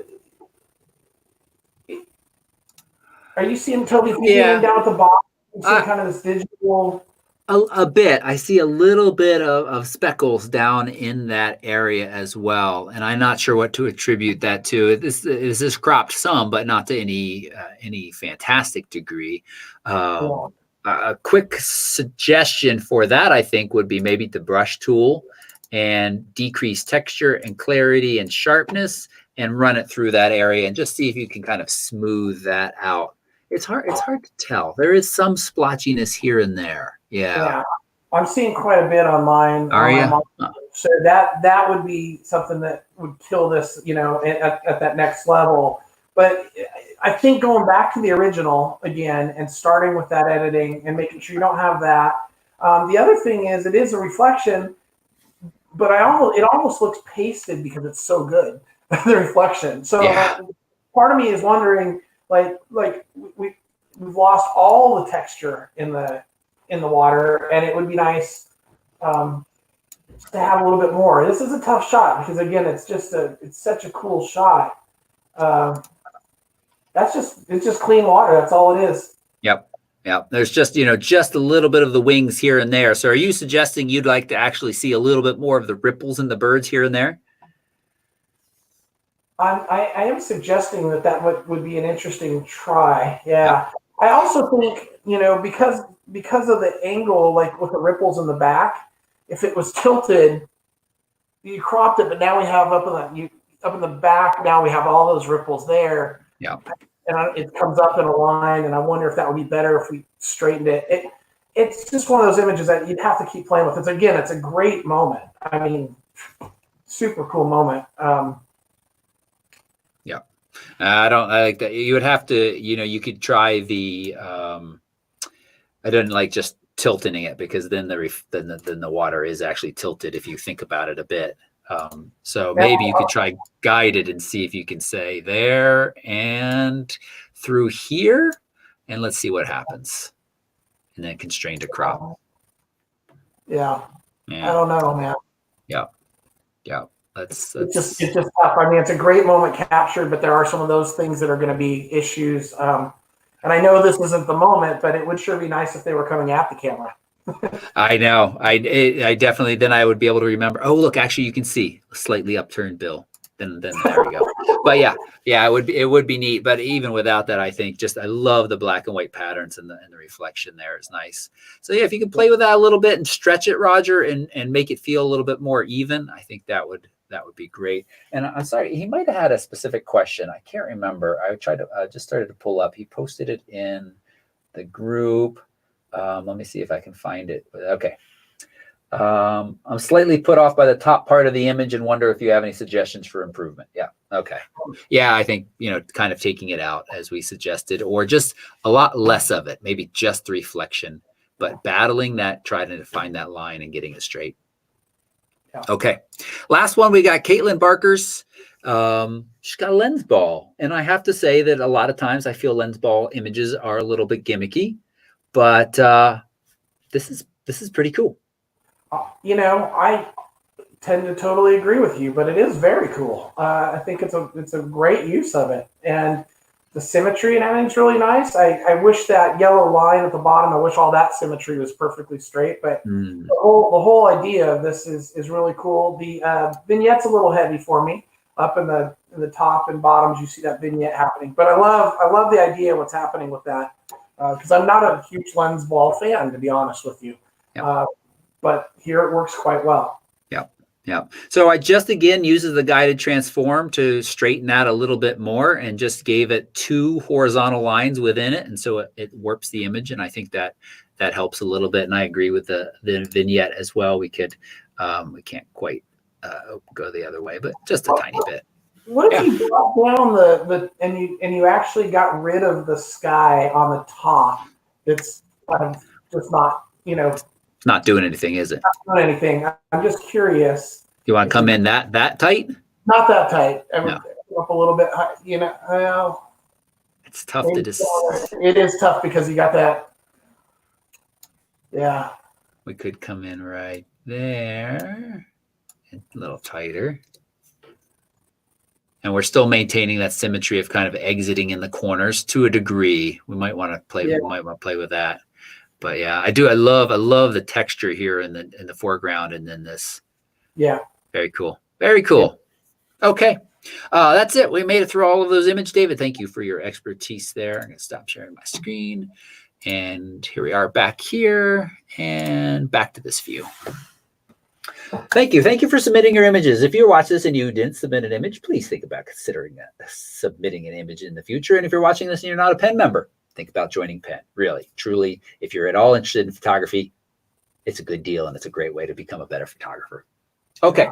you seeing Toby down at the bottom? You see kind of this digital. A bit. I see a little bit of speckles down in that area as well, and I'm not sure what to attribute that to. This cropped some, but not to any fantastic degree. A quick suggestion for that, I think, would be maybe the brush tool and decrease texture and clarity and sharpness, and run it through that area and just see if you can kind of smooth that out. It's hard to tell. There is some splotchiness here and there. Yeah. I'm seeing quite a bit on mine. Are you? So that would be something that would kill this, you know, at that next level. But I think going back to the original again and starting with that editing and making sure you don't have that. The other thing is it is a reflection, but it almost looks pasted because it's so good, the reflection. So part of me is wondering, like we've lost all the texture in the water, and it would be nice to have a little bit more. This is a tough shot because again, it's such a cool shot. It's just clean water. That's all it is. Yep. There's just a little bit of the wings here and there. So are you suggesting you'd like to actually see a little bit more of the ripples in the birds here and there? I am suggesting that would be an interesting try. Yeah. I also think, because of the angle, like with the ripples in the back, if it was tilted, you cropped it, but now we have up in the back, now we have all those ripples there. Yeah. And it comes up in a line, and I wonder if that would be better if we straightened it. It's just one of those images that you'd have to keep playing with. It's a great moment. I mean, super cool moment. I like that. You would have to, you could try the, I don't like just tilting it, because then the water is actually tilted if you think about it a bit. So maybe you could try guided and see if you can say there and through here, and let's see what happens. And then constrain to crop. Yeah. I don't know, man. Yeah. It's just tough. I mean, it's a great moment captured, but there are some of those things that are going to be issues. And I know this isn't the moment, but it would sure be nice if they were coming at the camera. I know. I definitely, then I would be able to remember. Oh, look, actually, you can see a slightly upturned bill. Then there we go. But yeah, it would be neat. But even without that, I think I love the black and white patterns, and the reflection there is nice. So yeah, if you can play with that a little bit and stretch it, Roger, and make it feel a little bit more even, I think that would be great. And I'm sorry, he might have had a specific question. I can't remember. I just started to pull up. He posted it in the group. Let me see if I can find it. Okay. I'm slightly put off by the top part of the image and wonder if you have any suggestions for improvement. Yeah. Okay. Yeah, I think, kind of taking it out as we suggested, or just a lot less of it, maybe just the reflection, but battling that, trying to find that line and getting it straight. Yeah. Okay. Last one, we got Caitlyn Barker's. She's got a lens ball. And I have to say that a lot of times I feel lens ball images are a little bit gimmicky, but this is pretty cool. I tend to totally agree with you, but it is very cool. I think it's a great use of it, and the symmetry and everything's really nice. I wish that yellow line at the bottom, I wish all that symmetry was perfectly straight, but the whole idea of this is really cool. The vignette's a little heavy for me. Up in the top and bottoms, you see that vignette happening, but I love the idea of what's happening with that, because I'm not a huge lens ball fan, to be honest with you. Yep. But here it works quite well. Yeah. Yeah. So I just again uses the guided transform to straighten that a little bit more and just gave it 2 horizontal lines within it. And so it warps the image. And I think that helps a little bit. And I agree with the vignette as well. We can't quite go the other way, but just a tiny bit. What if you brought down and you actually got rid of the sky on the top? It's just not, It's not doing anything, is it? Not doing anything. I'm just curious. You want to come in that tight? Not that tight. No. Up a little bit high, It's tough to just. It is tough because you got that. Yeah. We could come in right there, a little tighter. And we're still maintaining that symmetry of kind of exiting in the corners to a degree. We might want to play. Yeah. We might want to play with that. But yeah, I do. I love the texture here in the foreground, and then this. Yeah. Very cool. Very cool. Yeah. Okay. That's it. We made it through all of those images. David, thank you for your expertise there. I'm going to stop sharing my screen. And here we are back here and back to this view. Thank you. Thank you for submitting your images. If you're watching this and you didn't submit an image, please think about considering submitting an image in the future. And if you're watching this and you're not a PEN member, think about joining PEN. Really, truly, if you're at all interested in photography, it's a good deal and it's a great way to become a better photographer. Okay.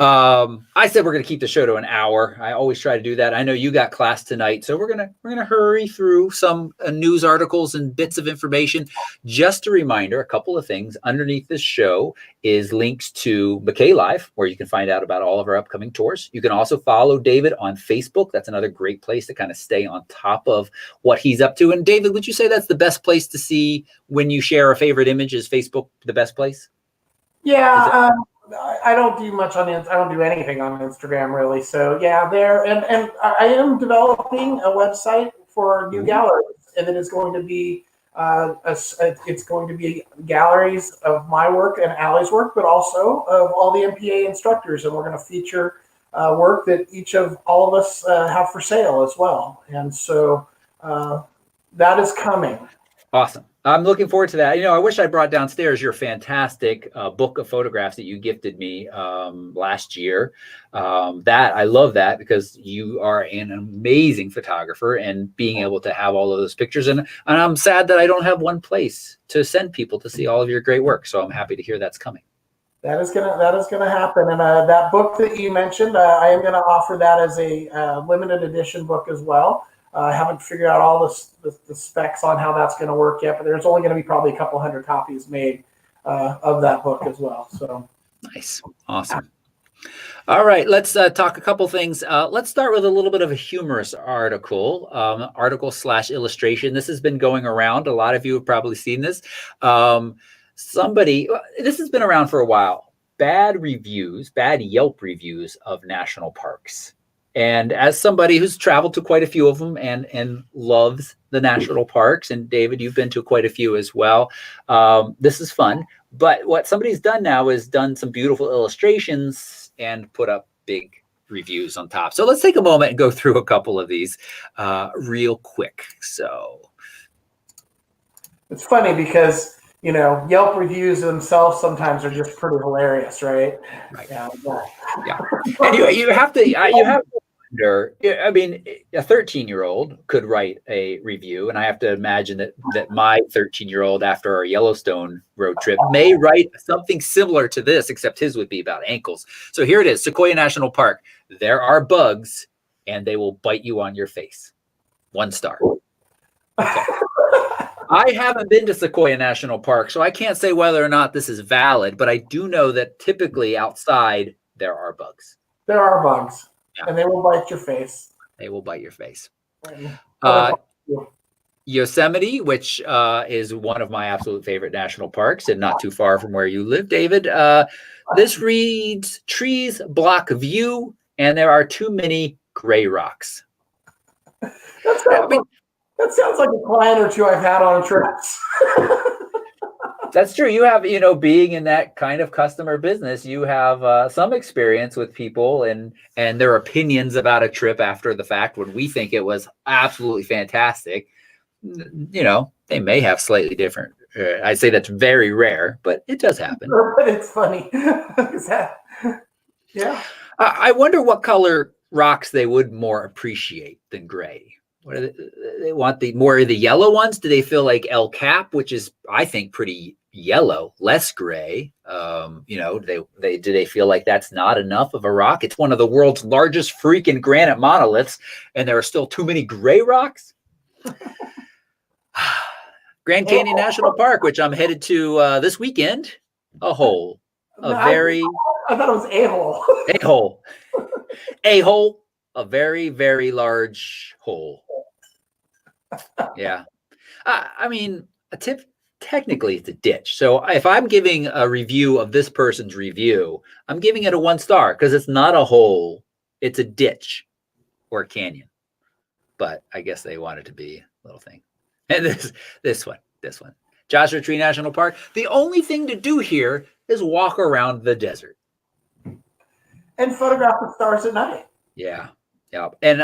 I said we're going to keep the show to an hour. I always try to do that. I know you got class tonight, so we're going to hurry through some news articles and bits of information. Just a reminder, a couple of things underneath this show is links to Mckay Live, where you can find out about all of our upcoming tours. You can also follow David on Facebook. That's another great place to kind of stay on top of what he's up to. And David, would you say that's the best place to see when you share a favorite image? Is Facebook the best place? Yeah. I don't do much I don't do anything on Instagram really. So yeah, there and I am developing a website for new galleries, and it is going to be it's going to be galleries of my work and Allie's work, but also of all the MPA instructors, and we're going to feature work that each of all of us have for sale as well. And so that is coming. Awesome. I'm looking forward to that. I wish I brought downstairs your fantastic book of photographs that you gifted me last year. I love that because you are an amazing photographer, and being able to have all of those pictures. And I'm sad that I don't have one place to send people to see all of your great work. So I'm happy to hear that's coming. That is gonna happen. And that book that you mentioned, I am gonna offer that as a limited edition book as well. I haven't figured out all the specs on how that's going to work yet, but there's only going to be probably a couple hundred copies made of that book as well. So nice. Awesome. All right, let's talk a couple things. Let's start with a little bit of a humorous article / illustration. This has been going around. A lot of you have probably seen this. This has been around for a while. Bad Yelp reviews of national parks. And as somebody who's traveled to quite a few of them and loves the national parks, and David, you've been to quite a few as well, this is fun. But what somebody's done now is done some beautiful illustrations and put up big reviews on top. So let's take a moment and go through a couple of these real quick. So it's funny because Yelp reviews themselves sometimes are just pretty hilarious, right? Right. Yeah. And you have to wonder. I mean, a 13-year-old could write a review, and I have to imagine that my 13-year-old, after our Yellowstone road trip, may write something similar to this, except his would be about ankles. So here it is: Sequoia National Park. There are bugs, and they will bite you on your face. 1 star. Okay. I haven't been to Sequoia National Park, so I can't say whether or not this is valid, but I do know that typically outside there are bugs. There are bugs, and they will bite your face. They will bite your face. Right. Yosemite, which is one of my absolute favorite national parks and not too far from where you live, David. This reads, trees block view, and there are too many gray rocks. That sounds like a client or two I've had on trips. That's true. You have, being in that kind of customer business, you have some experience with people and their opinions about a trip after the fact. When we think it was absolutely fantastic, they may have slightly different I say that's very rare, but it does happen. But it's funny. Yeah. I wonder what color rocks they would more appreciate than gray. What are they want the more of the yellow ones? Do they feel like El Cap, which is I think pretty yellow, less gray? Do they feel like that's not enough of a rock? It's one of the world's largest freaking granite monoliths, and there are still too many gray rocks. Grand Canyon National Park, which I'm headed to this weekend. A hole, I thought it was a hole, a very, very large hole. Yeah. I mean, technically it's a ditch. So if I'm giving a review of this person's review, I'm giving it a 1 star because it's not a hole. It's a ditch or a canyon. But I guess they want it to be a little thing. And this one. Joshua Tree National Park. The only thing to do here is walk around the desert. And photograph the stars at night. Yeah. And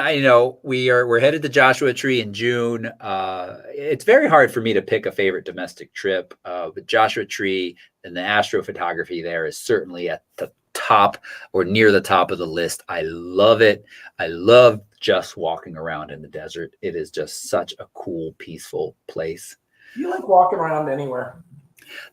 we're headed to Joshua Tree in June. It's very hard for me to pick a favorite domestic trip. But Joshua Tree and the astrophotography there is certainly at the top or near the top of the list. I love it. I love just walking around in the desert. It is just such a cool, peaceful place. You like walking around anywhere?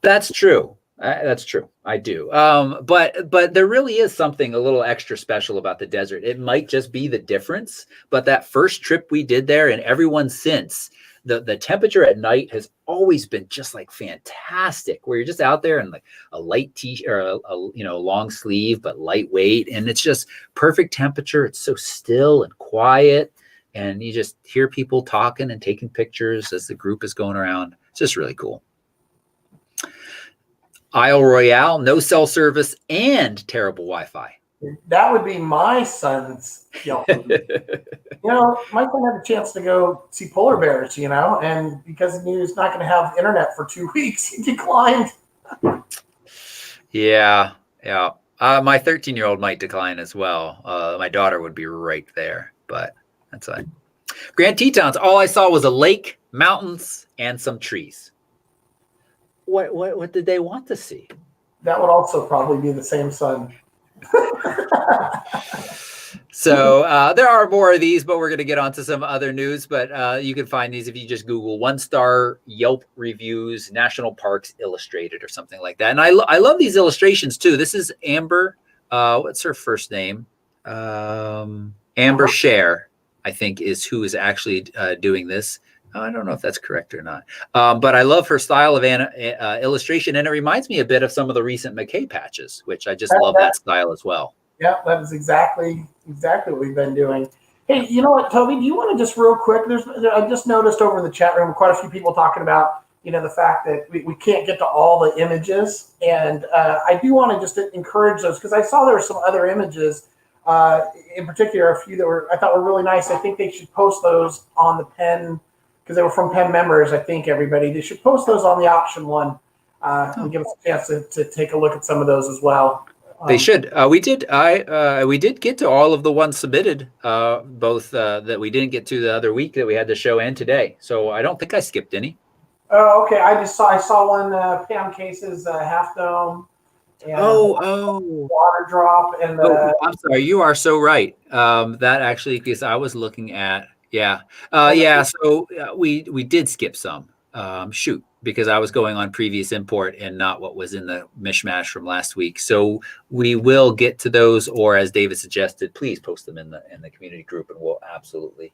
That's true. I do. But there really is something a little extra special about the desert. It might just be the difference, but that first trip we did there and everyone since, the temperature at night has always been just like fantastic, where you're just out there in like a light t-shirt or a long sleeve, but lightweight. And it's just perfect temperature. It's so still and quiet. And you just hear people talking and taking pictures as the group is going around. It's just really cool. Isle Royale, no cell service and terrible Wi-Fi. That would be my son's Yelp. My son had a chance to go see polar bears, and because he was not going to have internet for 2 weeks, he declined. Yeah. My 13-year-old might decline as well. My daughter would be right there, but that's fine. Grand Tetons, all I saw was a lake, mountains, and some trees. What did they want to see? That would also probably be the same son. So there are more of these, but we're going to get onto some other news. But you can find these if you just Google 1-star Yelp reviews, National Parks Illustrated or something like that. And I love these illustrations too. This is Amber. What's her first name? Amber Share, I think, is who is actually doing this. I don't know if that's correct or not. But I love her style of illustration. And it reminds me a bit of some of the recent Mckay patches, which I just love that style as well. Yeah, that is exactly what we've been doing. Hey, you know what, Toby? Do you want to just real quick? I just noticed over in the chat room quite a few people talking about the fact that we can't get to all the images, and I do want to just encourage those because I saw there were some other images, in particular a few that I thought were really nice. I think they should post those on the Pen because they were from Pen members. I think they should post those on the option one and give us a chance to take a look at some of those as well. They should. We did get to all of the ones submitted, both that we didn't get to the other week that we had the show and today. So I don't think I skipped any. Oh, okay. I saw one Pam Case's Half Dome. And Water Drop and I'm sorry. You are so right. That actually, because I was looking at So we did skip some. Because I was going on previous import and not what was in the mishmash from last week. So we will get to those, or as David suggested, please post them in the community group, and we'll absolutely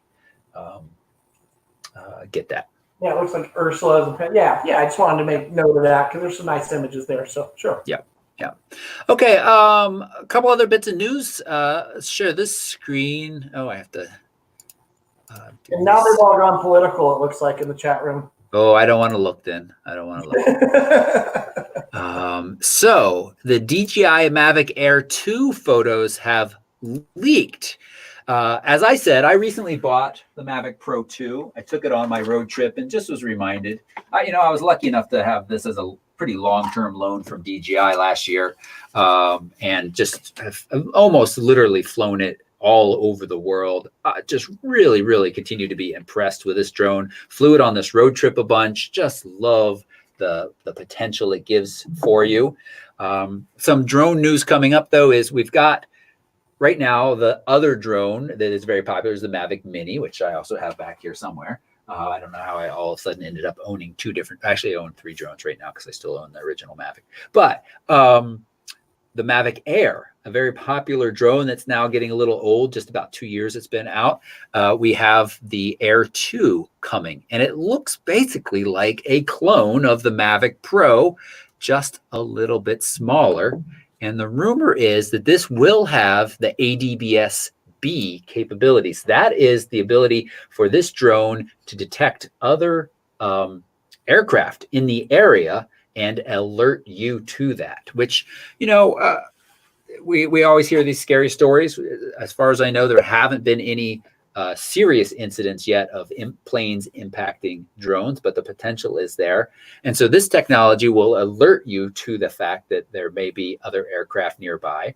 get that. Yeah, it looks like Ursula's a pen. Yeah. I just wanted to make note of that because there's some nice images there. So sure. Yeah. Okay. A couple other bits of news. Share this screen. Oh, I have to. And now they've all gone political. It looks like in the chat room. Oh, I don't want to look then. So the DJI Mavic Air 2 photos have leaked. As I said, I recently bought the Mavic Pro 2. I took it on my road trip and just was reminded. I was lucky enough to have this as a pretty long-term loan from DJI last year, and just have almost literally flown it all over the world. Just really continue to be impressed with this drone. Flew it on this road trip a bunch. Just love the potential it gives for you. Some drone news coming up, though, is we've got right now the other drone that is very popular is the Mavic Mini, which I also have back here somewhere. I don't know how I all of a sudden ended up owning two different. Actually, I own 3 drones right now because I still own the original Mavic. But the Mavic Air, a very popular drone that's now getting a little old, just about 2 years it's been out. We have the Air 2 coming, and it looks basically like a clone of the Mavic Pro, just a little bit smaller. And the rumor is that this will have the ADBS-B capabilities. That is the ability for this drone to detect other aircraft in the area and alert you to that, which, we always hear these scary stories. As far as I know, there haven't been any serious incidents yet of planes impacting drones, but the potential is there. And so this technology will alert you to the fact that there may be other aircraft nearby.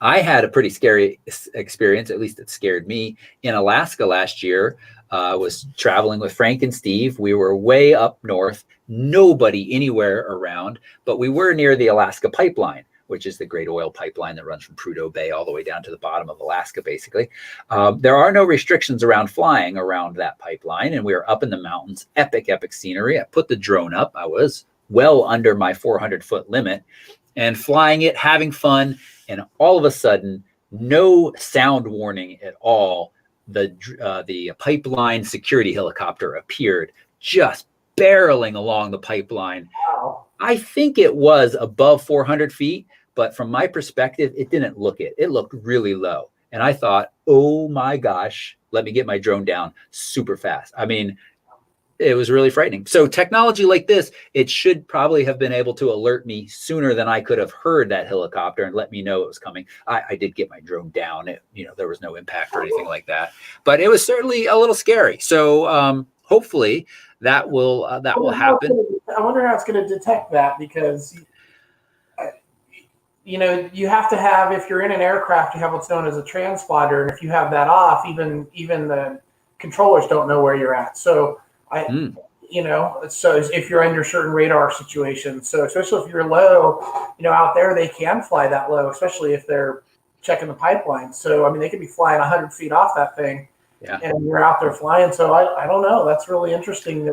I had a pretty scary experience, at least it scared me, in Alaska last year. I was traveling with Frank and Steve. We were way up north, nobody anywhere around, but we were near the Alaska pipeline, which is the great oil pipeline that runs from Prudhoe Bay all the way down to the bottom of Alaska, basically. There are no restrictions around flying around that pipeline, and we were up in the mountains, epic scenery. I put the drone up. I was well under my 400-foot limit and flying it, having fun, and all of a sudden, no sound warning at all. The pipeline security helicopter appeared, just barreling along the pipeline. Wow. I think it was above 400 feet, but from my perspective, it didn't look it. It looked really low. And I thought, oh my gosh, let me get my drone down super fast. I mean, it was really frightening. So technology like this, it should probably have been able to alert me sooner than I could have heard that helicopter and let me know it was coming. I did get my drone down. There was no impact or anything like that, but it was certainly a little scary. So hopefully that will happen. I wonder how it's going to detect that, because you have to have, if you're in an aircraft, you have what's known as a transponder, and if you have that off, even the controllers don't know where you're at. So so if you're under certain radar situations, so especially if you're low, out there, they can fly that low, especially if they're checking the pipeline. So, I mean, they could be flying 100 feet off that thing, and you're out there flying. So I don't know. That's really interesting.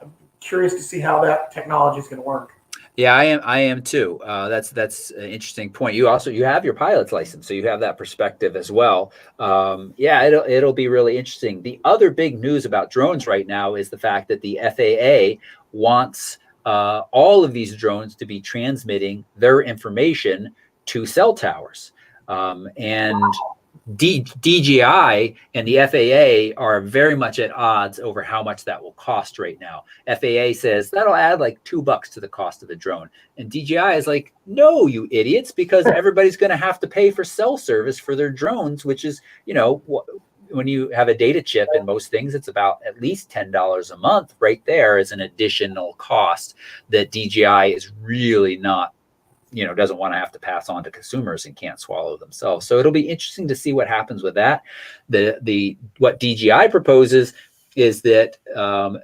I'm curious to see how that technology is going to work. Yeah, I am too. That's an interesting point. You have your pilot's license, so you have that perspective as well. It'll be really interesting. The other big news about drones right now is the fact that the FAA wants all of these drones to be transmitting their information to cell towers, and DJI and the FAA are very much at odds over how much that will cost right now. FAA says that'll add like $2 to the cost of the drone. And DJI is like, no, you idiots, because everybody's going to have to pay for cell service for their drones, which is, when you have a data chip in most things, it's about at least $10 a month right there as an additional cost that DJI is really not, doesn't want to have to pass on to consumers and can't swallow themselves. So it'll be interesting to see what happens with that. What DJI proposes is that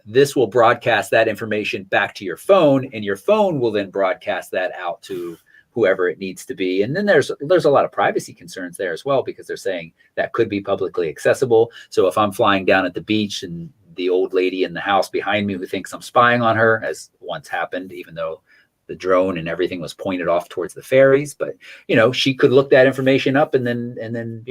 this will broadcast that information back to your phone, and your phone will then broadcast that out to whoever it needs to be. And then there's a lot of privacy concerns there as well, because they're saying that could be publicly accessible. So if I'm flying down at the beach and the old lady in the house behind me who thinks I'm spying on her, as once happened, even though the drone and everything was pointed off towards the ferries, but she could look that information up and then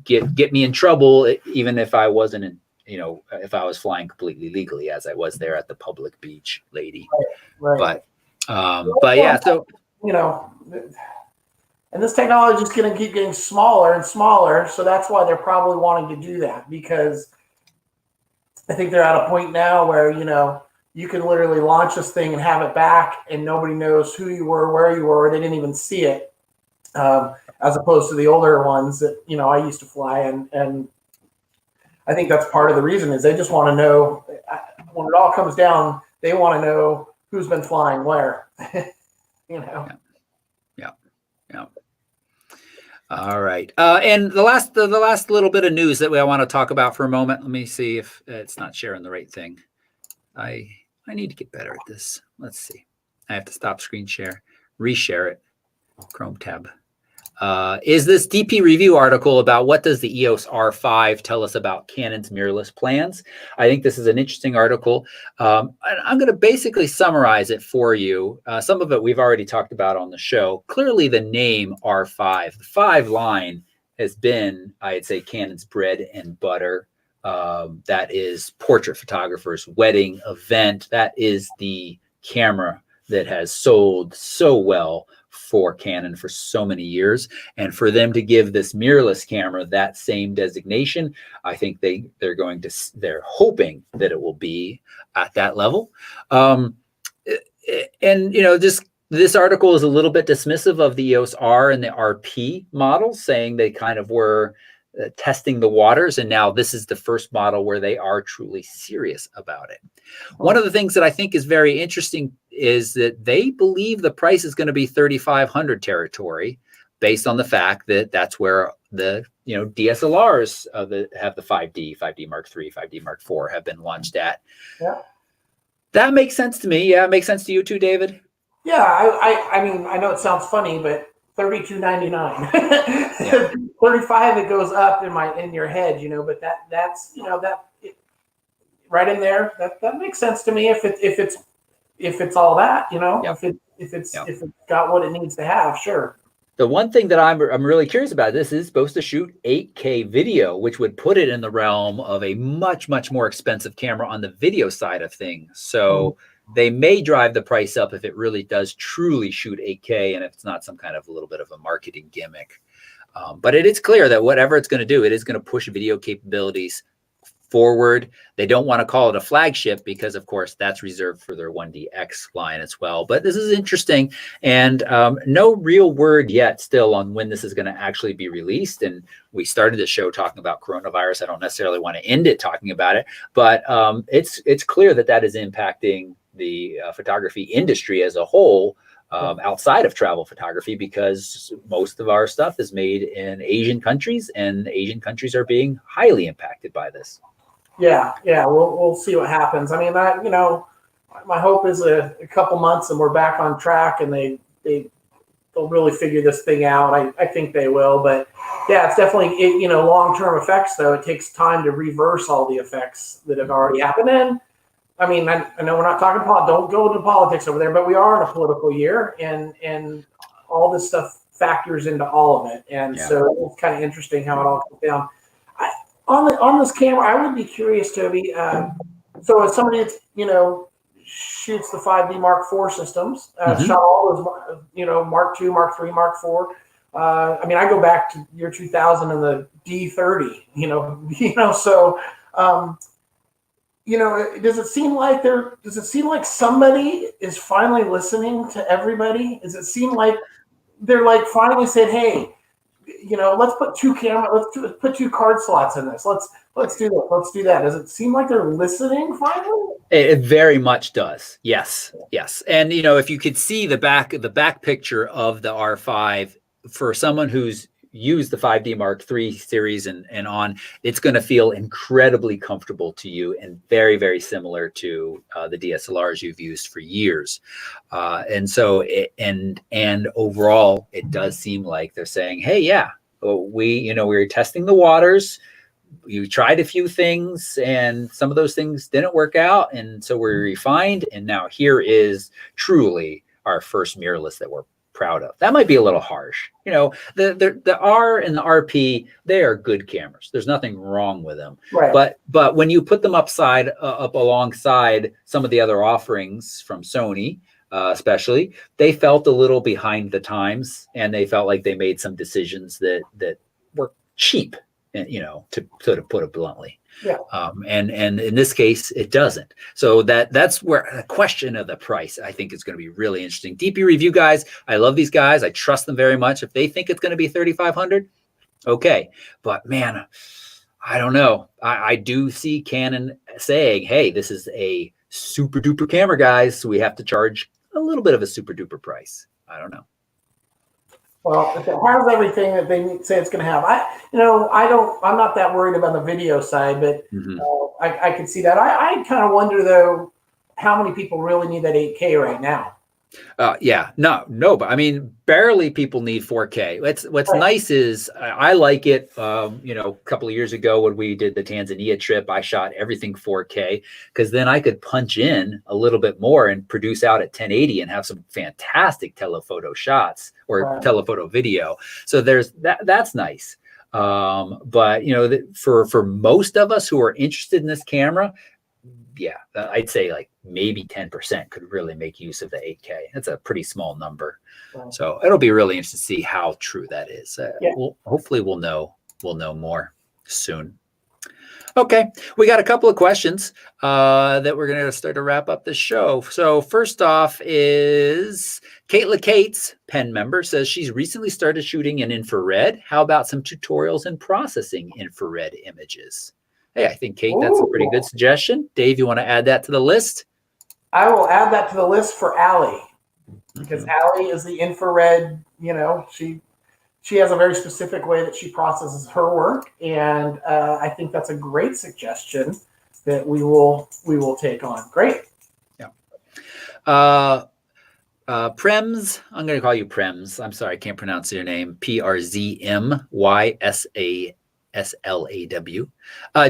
get me in trouble, even if I wasn't if I was flying completely legally, as I was there at the public beach, lady. Right. But yeah, so and this technology is going to keep getting smaller and smaller, so that's why they're probably wanting to do that, because I think they're at a point now where you can literally launch this thing and have it back, and nobody knows who you were, where you were. They didn't even see it, as opposed to the older ones that I used to fly, and I think that's part of the reason is they just want to know, when it all comes down, they want to know who's been flying where. Yeah. All right. And the last little bit of news that I want to talk about for a moment. Let me see if it's not sharing the right thing. I I need to get better at this. Let's see. I have to stop screen share, reshare it. Chrome tab. Is this DP review article about what does the EOS R5 tell us about Canon's mirrorless plans? I think this is an interesting article. I'm going to basically summarize it for you. Some of it we've already talked about on the show. Clearly, the name R5, the 5 line, has been, I'd say, Canon's bread and butter. That is portrait photographers' wedding event. That is the camera that has sold so well for Canon for so many years, and for them to give this mirrorless camera that same designation, I think they're hoping that it will be at that level. And this article is a little bit dismissive of the EOS R and the RP models, saying they kind of were testing the waters, and now this is the first model where they are truly serious about it. One of the things that I think is very interesting is that they believe the price is going to be $3,500 territory, based on the fact that that's where the DSLRs that have the 5D Mark III, 5D Mark IV have been launched at. Yeah, that makes sense to me. Yeah, it makes sense to you too, David. Yeah, I mean, I know it sounds funny, but $32.99. Yeah. 35, it goes up in your head, but that's right in there. That makes sense to me if it's all that, Yep. if it's got what it needs to have, sure. The one thing that I'm really curious about, this is supposed to shoot 8K video, which would put it in the realm of a much, much more expensive camera on the video side of things. So they may drive the price up if it really does truly shoot 8K, and if it's not some kind of a little bit of a marketing gimmick. But it is clear that whatever it's going to do, it is going to push video capabilities forward. They don't want to call it a flagship because, of course, that's reserved for their 1DX line as well. But this is interesting, and no real word yet still on when this is going to actually be released. And we started the show talking about coronavirus. I don't necessarily want to end it talking about it, but it's clear that is impacting the photography industry as a whole, outside of travel photography, because most of our stuff is made in Asian countries, and Asian countries are being highly impacted by this. Yeah, we'll see what happens. I mean, my hope is a couple months and we're back on track, and they'll really figure this thing out. I think they will, but yeah, it's definitely long-term effects. Though it takes time to reverse all the effects that have already happened. And I mean, I know we're not talking don't go into politics over there, but we are in a political year, and all this stuff factors into all of it. And so it's kind of interesting how it all comes down. On this camera, I would be curious, Toby. So as somebody that's shoots the 5D Mark IV systems, shot all those Mark II, Mark III, Mark IV. I mean, I go back to year 2000 and the D30. So. Does it seem like somebody is finally listening to everybody? Does it seem like they're finally said, hey, let's put let's put 2 card slots in this. Let's do this. Let's do that. Does it seem like they're listening finally? It very much does. Yes. And if you could see the back picture of the R5, for someone who's used the 5D Mark III series and on, it's going to feel incredibly comfortable to you, and very, very similar to the DSLRs you've used for years. And so and overall, it does seem like they're saying, hey, yeah, we were testing the waters. You tried a few things, and some of those things didn't work out, and so we refined, and now here is truly our first mirrorless that we're proud of. That might be a little harsh. The R and the RP, they are good cameras. There's nothing wrong with them. Right. But when you put them up alongside some of the other offerings from Sony, especially, they felt a little behind the times, and they felt like they made some decisions that were cheap, to sort of put it bluntly. Yeah. And in this case, it doesn't. So that's where the question of the price, I think, is going to be really interesting. DP Review guys, I love these guys. I trust them very much. If they think it's going to be $3,500, okay. But man, I don't know. I do see Canon saying, hey, this is a super duper camera, guys, so we have to charge a little bit of a super duper price. I don't know. Well, if it has everything that they say it's going to have, I'm not that worried about the video side, but I can see that. I kind of wonder though, how many people really need that 8K right now? Yeah, no, but I mean, barely people need 4K. What's Right. nice is I like it. A couple of years ago when we did the Tanzania trip, I shot everything 4K because then I could punch in a little bit more and produce out at 1080 and have some fantastic telephoto shots or Right. telephoto video. So there's that. That's nice. But for most of us who are interested in this camera, yeah, I'd say like maybe 10% could really make use of the 8K. That's a pretty small number. Right. So it'll be really interesting to see how true that is. Yeah. Hopefully we'll know more soon. Okay, we got a couple of questions that we're going to start to wrap up the show. So first off is Caitlyn Cates, pen member, says she's recently started shooting in infrared. How about some tutorials in processing infrared images? Hey, I think, Kate, that's a pretty good suggestion. Dave, you want to add that to the list? I will add that to the list for Allie, because Allie is the infrared, she has a very specific way that she processes her work. And I think that's a great suggestion that we will take on. Great. Yeah. Prems, I'm going to call you Prems. I'm sorry, I can't pronounce your name. PRZMYSASLAW.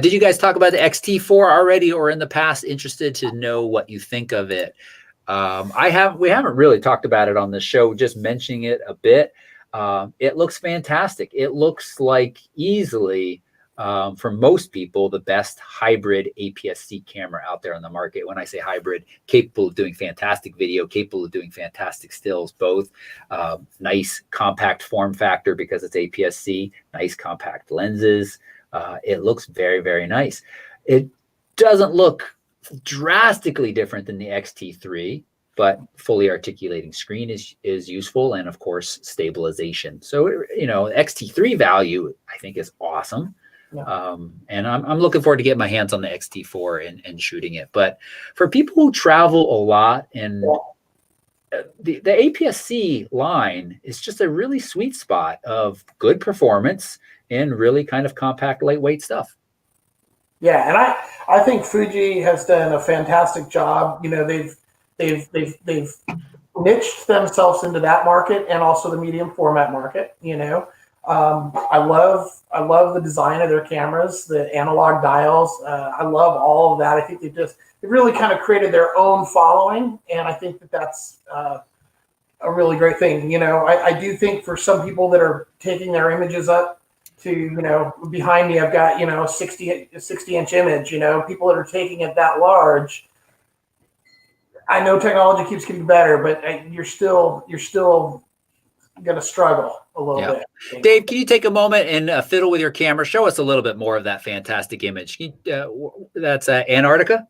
Did you guys talk about the XT4 already or in the past? Interested to know what you think of it. We haven't really talked about it on the show, just mentioning it a bit. It looks fantastic. It looks like easily, for most people, the best hybrid APS-C camera out there on the market. When I say hybrid, capable of doing fantastic video, capable of doing fantastic stills, both. Nice compact form factor because it's APS-C, nice compact lenses. It looks very, very nice. It doesn't look drastically different than the XT3, but fully articulating screen is useful, and of course stabilization. So XT3 value I think is awesome. Yeah. And I'm looking forward to getting my hands on the XT4 and shooting it. But for people who travel a lot, and the APS-C line is just a really sweet spot of good performance and really kind of compact, lightweight stuff. Yeah, and I think Fuji has done a fantastic job. They've niched themselves into that market and also the medium format market. I love the design of their cameras, the analog dials. I love all of that. I think they've really kind of created their own following, and I think that's a really great thing. I do think for some people that are taking their images up to, behind me, I've got, a 60-inch image, people that are taking it that large. I know technology keeps getting better, but you're still going to struggle a little bit. Dave, can you take a moment and fiddle with your camera? Show us a little bit more of that fantastic image. That's Antarctica?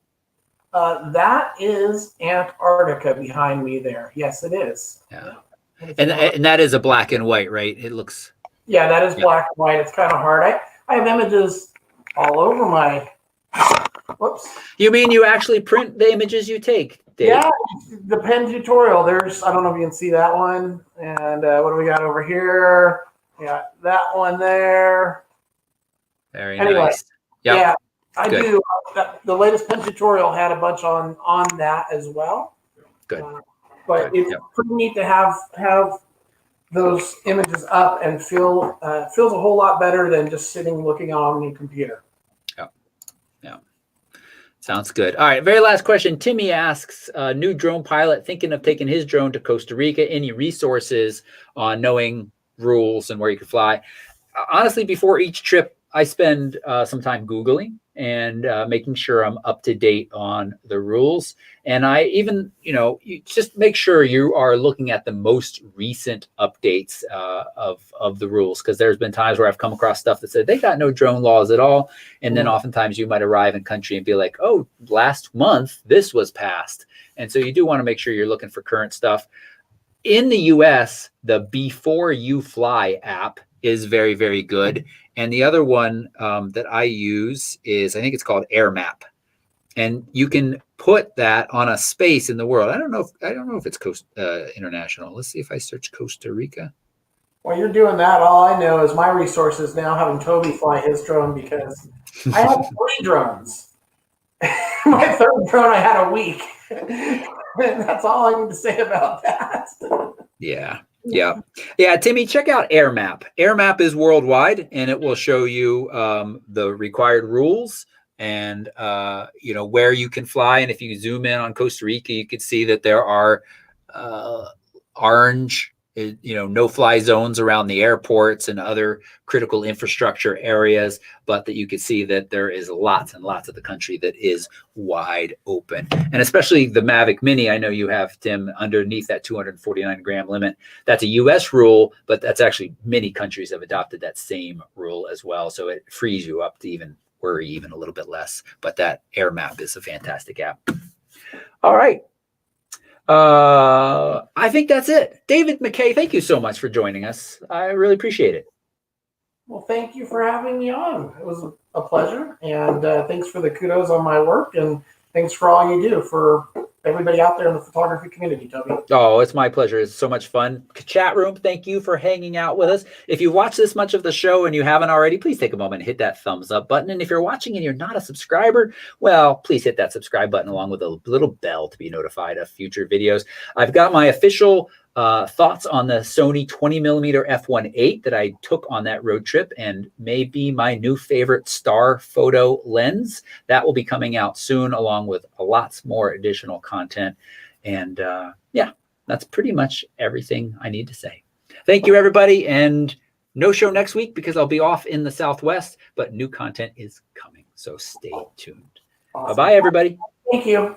That is Antarctica behind me there. Yes, it is. Yeah. And that is a black and white, right? It looks... Yeah, that is black and white. It's kind of hard. I have images all over my... Whoops. You mean you actually print the images you take, Dave? Yeah, the pen tutorial. I don't know if you can see that one. And what do we got over here? Yeah, that one there. Very nice. Yep. Yeah, I do. The latest pen tutorial had a bunch on that as well. Good. But it's pretty neat to have those images up and feels a whole lot better than just sitting looking on your computer. Yeah. Sounds good. All right. Very last question. Timmy asks, new drone pilot thinking of taking his drone to Costa Rica. Any resources on knowing rules and where you can fly? Honestly, before each trip, I spend some time Googling and making sure I'm up to date on the rules. And I even, you just make sure you are looking at the most recent updates of the rules, because there's been times where I've come across stuff that said they got no drone laws at all. And then oftentimes you might arrive in country and be like, oh, last month this was passed. And so you do want to make sure you're looking for current stuff. In the US, the Before You Fly app is very, very good. And the other one that I use is, I think it's called Air Map. And you can put that on a space in the world. I don't know if it's international. Let's see if I search Costa Rica. While you're doing that, all I know is my resources now having Toby fly his drone, because I have 3 drones. My third drone, I had a week. That's all I need to say about that. Yeah. Yeah. Yeah. Timmy, check out AirMap. AirMap is worldwide, and it will show you the required rules and, where you can fly. And if you zoom in on Costa Rica, you can see that there are orange, no-fly zones around the airports and other critical infrastructure areas, but that you can see that there is lots and lots of the country that is wide open. And especially the Mavic Mini, I know you have, Tim, underneath that 249 gram limit. That's a US rule, but that's actually many countries have adopted that same rule as well. So it frees you up to even worry even a little bit less. But that AirMap is a fantastic app. All right. I think that's it. David Mckay, thank you so much for joining us. I really appreciate it. Well, thank you for having me on. It was a pleasure. And thanks for the kudos on my work. And thanks for all you do for everybody out there in the photography community, Toby. Oh, it's my pleasure. It's so much fun. Chat room, thank you for hanging out with us. If you watch this much of the show and you haven't already, please take a moment and hit that thumbs up button. And if you're watching and you're not a subscriber, well, please hit that subscribe button along with a little bell to be notified of future videos. I've got my official thoughts on the Sony 20mm f1.8 that I took on that road trip and may be my new favorite star photo lens. That will be coming out soon, along with lots more additional content. And yeah, that's pretty much everything I need to say. Thank you, everybody. And no show next week because I'll be off in the Southwest, but new content is coming. So stay tuned. Awesome. Bye-bye, everybody. Thank you.